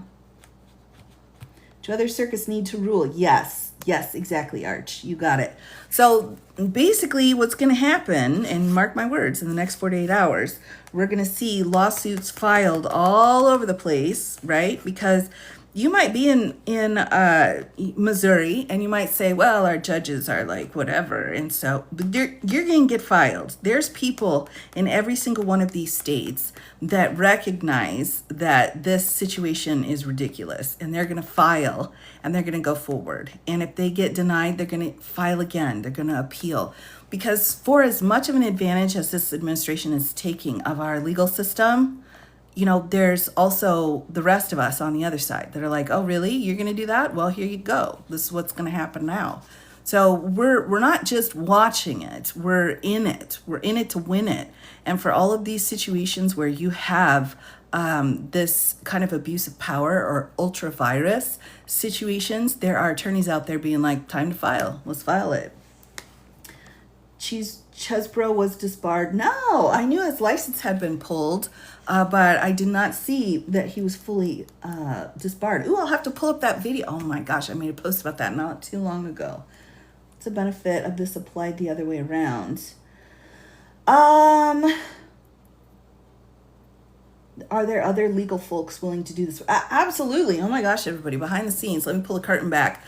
Do other circuits need to rule? Yes. Yes, exactly, Arch. You got it. So basically what's going to happen, and mark my words, in the next 48 hours, we're going to see lawsuits filed all over the place, right? Because you might be in Missouri and you might say, well, our judges are like whatever. And so but you're going to get filed. There's people in every single one of these states that recognize that this situation is ridiculous, and they're going to file and they're going to go forward. And if they get denied, they're going to file again. They're going to appeal. Because for as much of an advantage as this administration is taking of our legal system, you know, there's also the rest of us on the other side that are like, oh, really? You're going to do that? Well, here you go. This is what's going to happen now. So we're not just watching it. We're in it. We're in it to win it. And for all of these situations where you have this kind of abuse of power or ultra virus situations, there are attorneys out there being like, time to file. Let's file it. Chesbro was disbarred. No, I knew his license had been pulled, but I did not see that he was fully disbarred. Ooh, I'll have to pull up that video. Oh my gosh, I made a post about that not too long ago. What's the benefit of this applied the other way around? Are there other legal folks willing to do this? Absolutely. Oh my gosh, everybody, behind the scenes, let me pull the curtain back.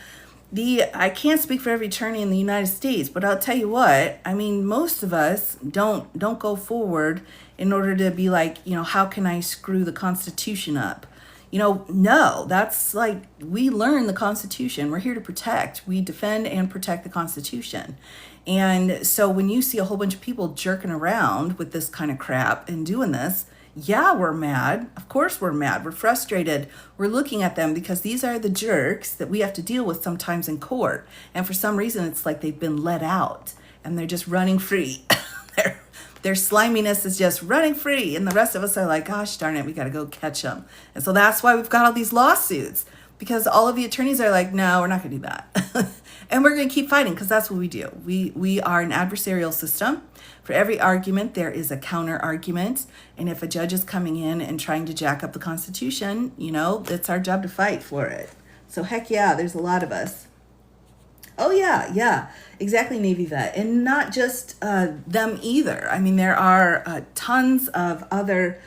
I can't speak for every attorney in the United States, but I'll tell you what, I mean, most of us don't go forward in order to be like, you know, how can I screw the Constitution up? You know, no, that's like, we learn the Constitution. We're here to protect. We defend and protect the Constitution. And so when you see a whole bunch of people jerking around with this kind of crap and doing this, yeah, we're mad. Of course we're mad. We're frustrated. We're looking at them because these are the jerks that we have to deal with sometimes in court. And for some reason, it's like they've been let out and they're just running free. Their sliminess is just running free. And the rest of us are like, gosh darn it, we got to go catch them. And so that's why we've got all these lawsuits, because all of the attorneys are like, no, we're not going to do that. And we're going to keep fighting because that's what we do. We are an adversarial system. For every argument, there is a counter argument. And if a judge is coming in and trying to jack up the Constitution, you know, it's our job to fight for it. So heck yeah, there's a lot of us. Oh yeah, exactly, Navy vet. And not just them either. I mean, there are tons of other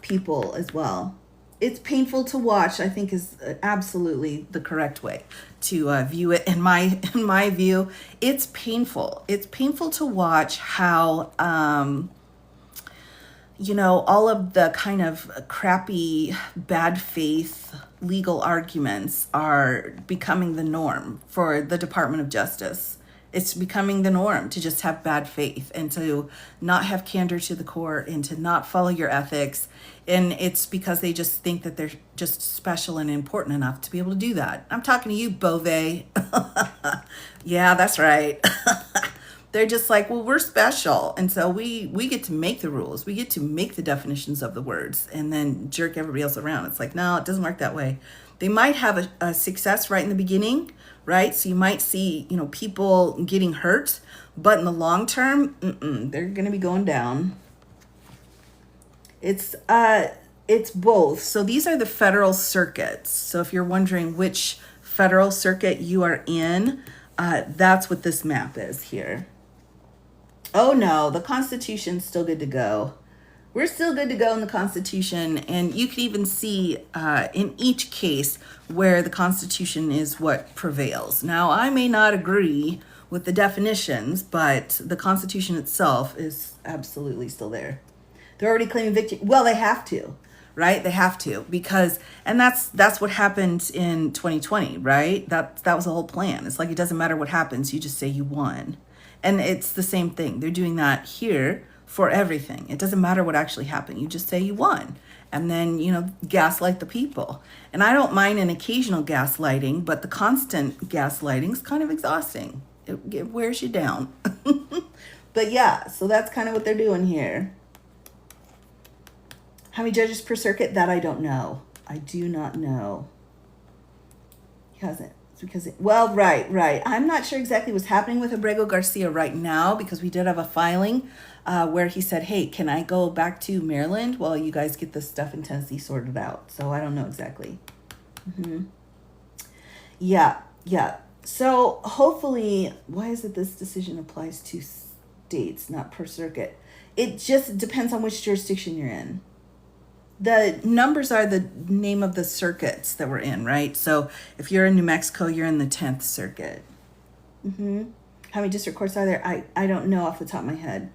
people as well. It's painful to watch, I think, is absolutely the correct way to view it. In my view, it's painful. It's painful to watch how, you know, all of the kind of crappy, bad faith legal arguments are becoming the norm for the Department of Justice. It's becoming the norm to just have bad faith and to not have candor to the court and to not follow your ethics. And it's because they just think that they're just special and important enough to be able to do that. I'm talking to you, Beauvais. Yeah, that's right. They're just like, well, we're special. And so we get to make the rules. We get to make the definitions of the words and then jerk everybody else around. It's like, no, it doesn't work that way. They might have a success right in the beginning, right? So you might see, you know, people getting hurt, but in the long term, they're going to be going down. It's both. So these are the federal circuits. So if you're wondering which federal circuit you are in, that's what this map is here. Oh no, the Constitution's still good to go. We're still good to go in the Constitution. And you can even see in each case where the Constitution is what prevails. Now, I may not agree with the definitions, but the Constitution itself is absolutely still there. They're already claiming victory. Well, they have to, right? They have to, because, and that's what happened in 2020, right? That was the whole plan. It's like, it doesn't matter what happens. You just say you won. And it's the same thing. They're doing that here for everything. It doesn't matter what actually happened. You just say you won. and then, gaslight the people. And I don't mind an occasional gaslighting, but the constant gaslighting is kind of exhausting. It wears you down. But yeah, so that's kind of what they're doing here. How many judges per circuit? That I don't know. I do not know. Right. I'm not sure exactly what's happening with Abrego Garcia right now, because we did have a filing where he said, hey, can I go back to Maryland while you guys get this stuff in Tennessee sorted out? So I don't know exactly. Yeah. So hopefully, why is it this decision applies to states, not per circuit? It just depends on which jurisdiction you're in. The numbers are the name of the circuits that we're in, right? So if you're in New Mexico, you're in the 10th Circuit. How many district courts are there? I don't know off the top of my head.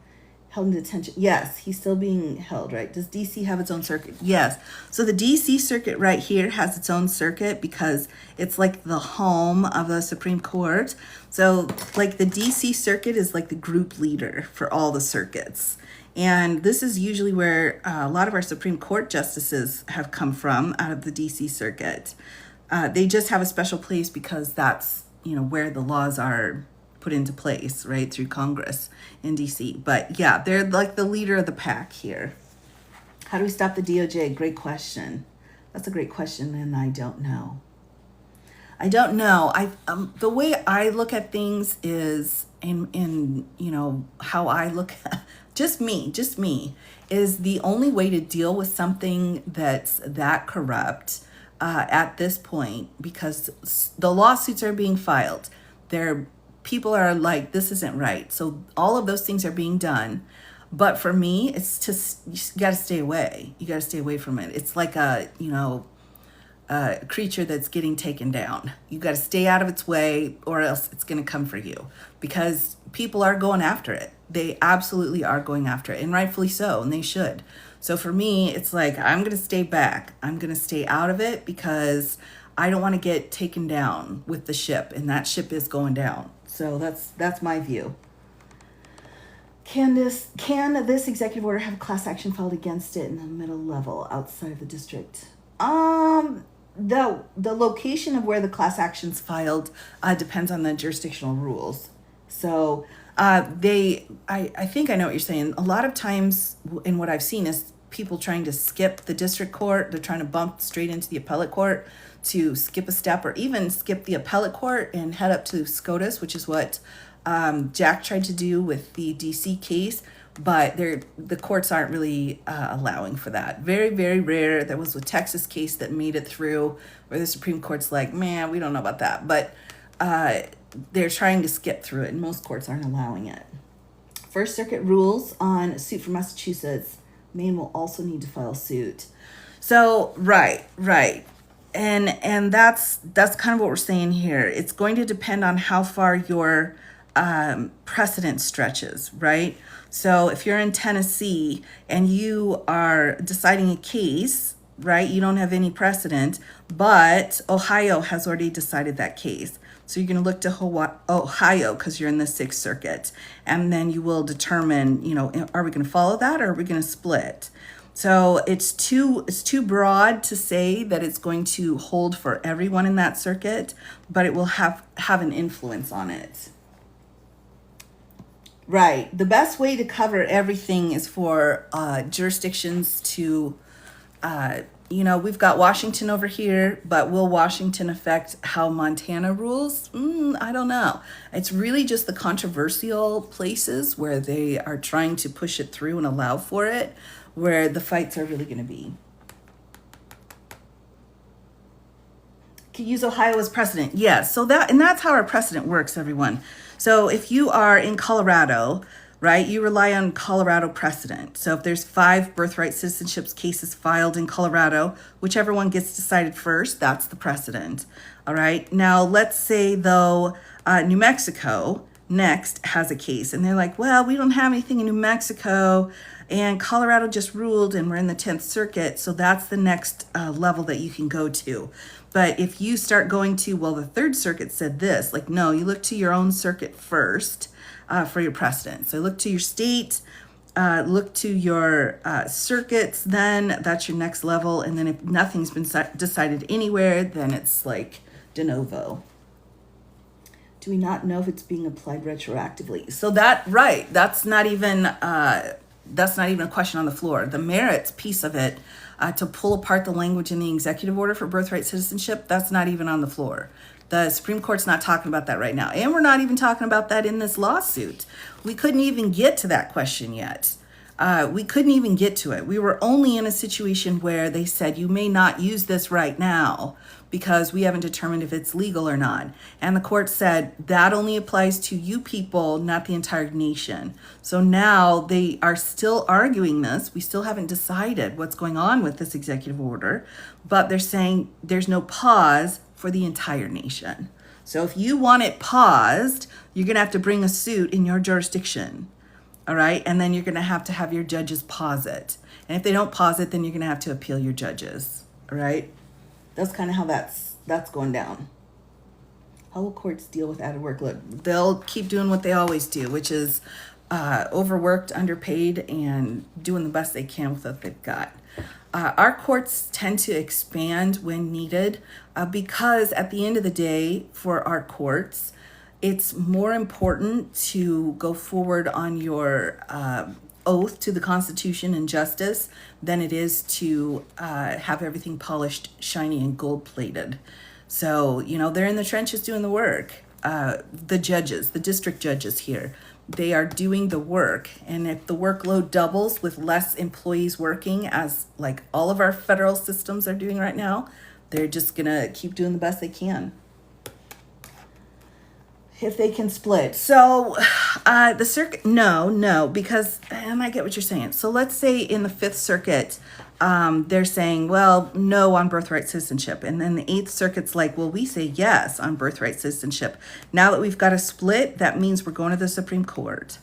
Held in detention. Yes, he's still being held, right? Does DC have its own circuit? Yes. So the DC Circuit right here has its own circuit because it's like the home of the Supreme Court. So like the DC Circuit is like the group leader for all the circuits. And this is usually where a lot of our Supreme Court justices have come from, out of the DC Circuit. They just have a special place because that's, where the laws are put into place, right, through Congress in DC. But yeah, they're like the leader of the pack here. How do we stop the DOJ? Great question. That's a great question, and I don't know. The way I look at things is in how I look at just me is the only way to deal with something that's that corrupt at this point, because the lawsuits are being filed. People are like, this isn't right. So all of those things are being done. But for me, it's just, you got to stay away. You got to stay away from it. It's like a creature that's getting taken down. You got to stay out of its way, or else it's going to come for you, because people are going after it. They absolutely are going after it, and rightfully so, and they should. So for me, it's like, I'm going to stay back. I'm going to stay out of it because I don't want to get taken down with the ship, and that ship is going down. So that's my view. Can this executive order have a class action filed against it in the middle level outside of the district? The location of where the class action's filed depends on the jurisdictional rules. So I think I know what you're saying. A lot of times, in what I've seen, is people trying to skip the district court. They're trying to bump straight into the appellate court to skip a step, or even skip the appellate court and head up to SCOTUS, which is what Jack tried to do with the DC case. But the courts aren't really allowing for that. Very, very rare. There was a Texas case that made it through where the Supreme Court's like, man, we don't know about that. But they're trying to skip through it, and most courts aren't allowing it. First Circuit rules on suit for Massachusetts. Maine will also need to file suit. So, right. And that's kind of what we're saying here. It's going to depend on how far your precedent stretches, right? So if you're in Tennessee and you are deciding a case, right, you don't have any precedent, but Ohio has already decided that case. So you're going to look to Ohio because you're in the Sixth Circuit, and then you will determine, are we going to follow that, or are we going to split? So it's too broad to say that it's going to hold for everyone in that circuit, but it will have an influence on it. Right. The best way to cover everything is for jurisdictions to, we've got Washington over here, but will Washington affect how Montana rules? I don't know. It's really just the controversial places where they are trying to push it through and allow for it, where the fights are really going to be. Can use Ohio as precedent. Yes. So that's how our precedent works, everyone. So if you are in Colorado, right, you rely on Colorado precedent. So if there's 5 birthright citizenships cases filed in Colorado, whichever one gets decided first, that's the precedent. All right. Now, let's say, though, New Mexico next has a case, and they're like, well, we don't have anything in New Mexico, and Colorado just ruled, and we're in the 10th Circuit, so that's the next level that you can go to. But if you start going to, well, the 3rd Circuit said this, like, no, you look to your own circuit first for your precedent. So look to your state, look to your circuits, then that's your next level. And then if nothing's been decided anywhere, then it's like de novo. Do we not know if it's being applied retroactively? So that's not even a question on the floor. The merits piece of it, to pull apart the language in the executive order for birthright citizenship, that's not even on the floor. The Supreme Court's not talking about that right now. And we're not even talking about that in this lawsuit. We couldn't even get to that question yet. We couldn't even get to it. We were only in a situation where they said, you may not use this right now because we haven't determined if it's legal or not. And the court said that only applies to you people, not the entire nation. So now they are still arguing this. We still haven't decided what's going on with this executive order, but they're saying there's no pause for the entire nation. So if you want it paused, you're going to have to bring a suit in your jurisdiction. All right. And then you're going to have your judges pause it. And if they don't pause it, then you're going to have to appeal your judges. All right. That's kind of how that's going down. How will courts deal with added workload? They'll keep doing what they always do, which is overworked, underpaid, and doing the best they can with what they've got. Our courts tend to expand when needed because at the end of the day, for our courts, it's more important to go forward on your oath to the Constitution and justice than it is to have everything polished, shiny, and gold-plated. So, they're in the trenches doing the work. The judges, the district judges here, they are doing the work. And if the workload doubles with less employees working, as like all of our federal systems are doing right now, they're just going to keep doing the best they can. If they can split. So the circuit, no, because, and I get what you're saying. So let's say in the Fifth Circuit, they're saying, well, no on birthright citizenship. And then the Eighth Circuit's like, well, we say yes on birthright citizenship. Now that we've got a split, that means we're going to the Supreme Court.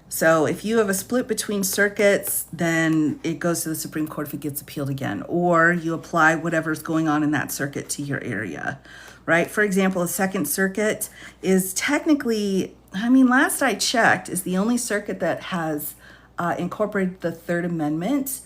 So if you have a split between circuits, then it goes to the Supreme Court if it gets appealed again, or you apply whatever's going on in that circuit to your area. Right? For example, the Second Circuit is technically, last I checked, is the only circuit that has incorporated the Third Amendment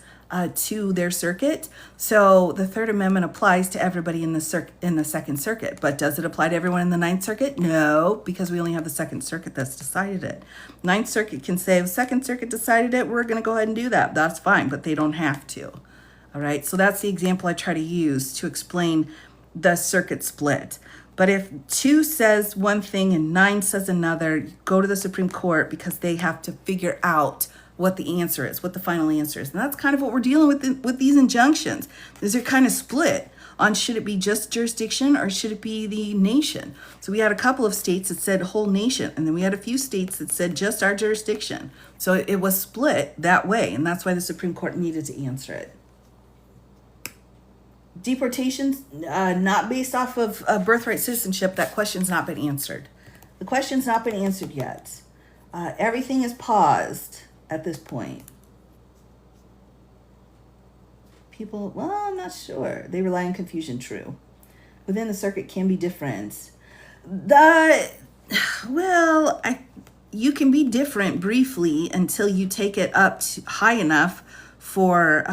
to their circuit. So the Third Amendment applies to everybody in the Second Circuit. But does it apply to everyone in the Ninth Circuit? No, because we only have the Second Circuit that's decided it. Ninth Circuit can say, if Second Circuit decided it, we're going to go ahead and do that. That's fine, but they don't have to. All right, so that's the example I try to use to explain the circuit split. But if 2 says one thing and 9 says another, go to the Supreme Court because they have to figure out what the answer is, what the final answer is. And that's kind of what we're dealing with these injunctions, is they're kind of split on should it be just jurisdiction or should it be the nation. So we had a couple of states that said whole nation, and then we had a few states that said just our jurisdiction. So it was split that way, and that's why the Supreme Court needed to answer it. Deportations, not based off of birthright citizenship. That question's not been answered. The question's not been answered yet. Everything is paused at this point. People, well, I'm not sure. They rely on confusion. Within the circuit can be different. You can be different briefly until you take it up to high enough for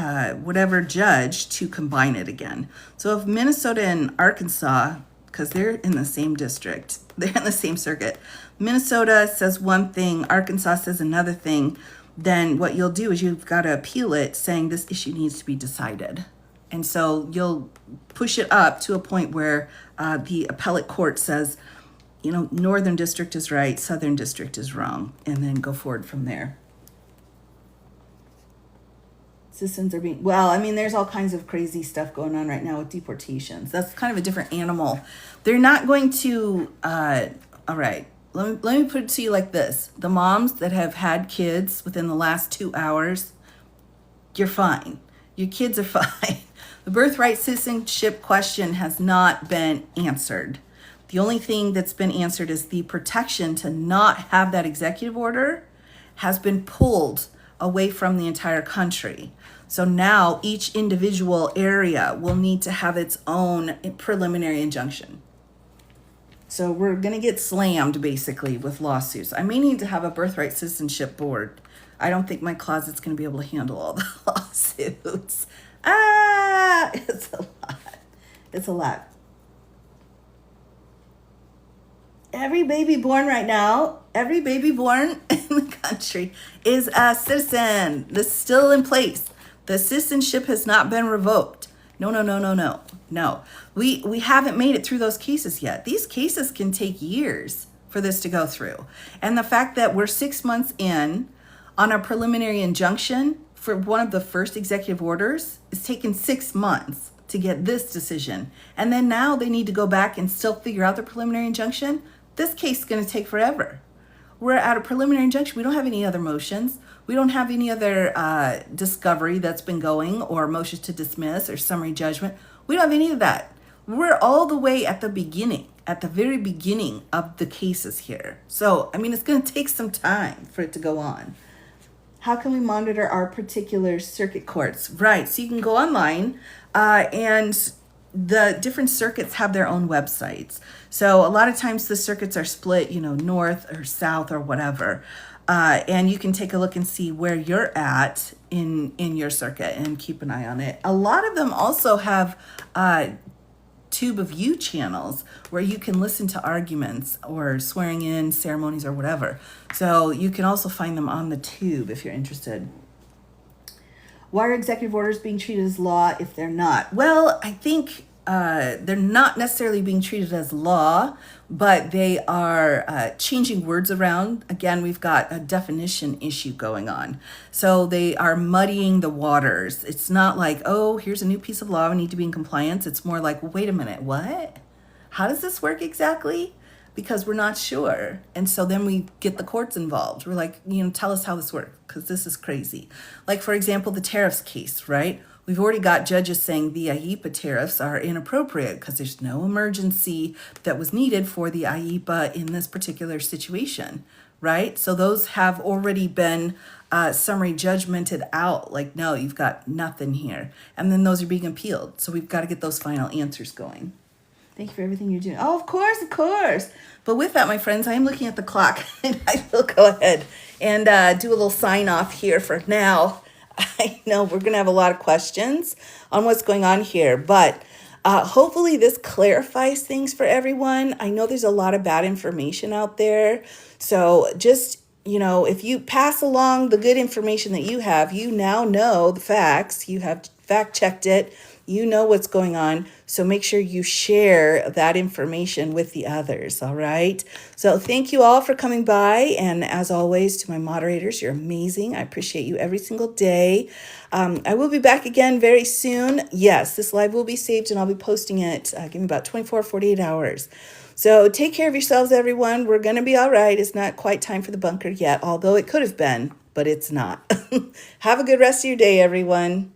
whatever judge to combine it again. So if Minnesota and Arkansas, because they're in the same district, they're in the same circuit, Minnesota says one thing, Arkansas says another thing, then what you'll do is you've got to appeal it saying this issue needs to be decided. And so you'll push it up to a point where the appellate court says, Northern District is right, Southern District is wrong, and then go forward from there. Citizens are being, there's all kinds of crazy stuff going on right now with deportations. That's kind of a different animal. They're not going to, all right, let me put it to you like this. The moms that have had kids within the last 2 hours, you're fine. Your kids are fine. The birthright citizenship question has not been answered. The only thing that's been answered is the protection to not have that executive order has been pulled away from the entire country. So now each individual area will need to have its own preliminary injunction. So we're going to get slammed basically with lawsuits. I may need to have a birthright citizenship board. I don't think my closet's going to be able to handle all the lawsuits. It's a lot. It's a lot. Every baby born right now, every baby born in the country is a citizen. This is still in place. The citizenship has not been revoked. No, no, no, no, no, no. We haven't made it through those cases yet. These cases can take years for this to go through. And the fact that we're 6 months in on a preliminary injunction for one of the first executive orders is taking 6 months to get this decision. And then now they need to go back and still figure out the preliminary injunction. This case is going to take forever. We're at a preliminary injunction. We don't have any other motions. We don't have any other discovery that's been going, or motions to dismiss or summary judgment. We don't have any of that. We're all the way at the beginning, at the very beginning of the cases here. So, I mean, it's going to take some time for it to go on. How can we monitor our particular circuit courts? Right, so you can go online and the different circuits have their own websites. So a lot of times the circuits are split, north or south or whatever. And you can take a look and see where you're at in your circuit and keep an eye on it. A lot of them also have Tube of You channels where you can listen to arguments or swearing in ceremonies or whatever. So you can also find them on the Tube if you're interested. Why are executive orders being treated as law if they're not? Well, I think they're not necessarily being treated as law, but they are changing words around. Again, we've got a definition issue going on. So they are muddying the waters. It's not like, oh, here's a new piece of law, we need to be in compliance. It's more like, well, wait a minute, what? How does this work exactly? Because we're not sure. And so then we get the courts involved. We're like, tell us how this works, because this is crazy. Like, for example, the tariffs case, right? We've already got judges saying the IEEPA tariffs are inappropriate because there's no emergency that was needed for the IEEPA in this particular situation, right? So those have already been summary judgmented out. Like, no, you've got nothing here. And then those are being appealed. So we've got to get those final answers going. Thank you for everything you're doing. Oh, of course, of course. But with that, my friends, I am looking at the clock and I will go ahead and do a little sign off here for now. I know we're going to have a lot of questions on what's going on here, but hopefully this clarifies things for everyone. I know there's a lot of bad information out there. So just, if you pass along the good information that you have, you now know the facts, you have fact checked it, you know what's going on. So make sure you share that information with the others. All right. So thank you all for coming by. And as always, to my moderators, you're amazing. I appreciate you every single day. I will be back again very soon. Yes, this live will be saved and I'll be posting it. Give me about 24, 48 hours. So take care of yourselves, everyone. We're going to be all right. It's not quite time for the bunker yet, although it could have been, but it's not. Have a good rest of your day, everyone.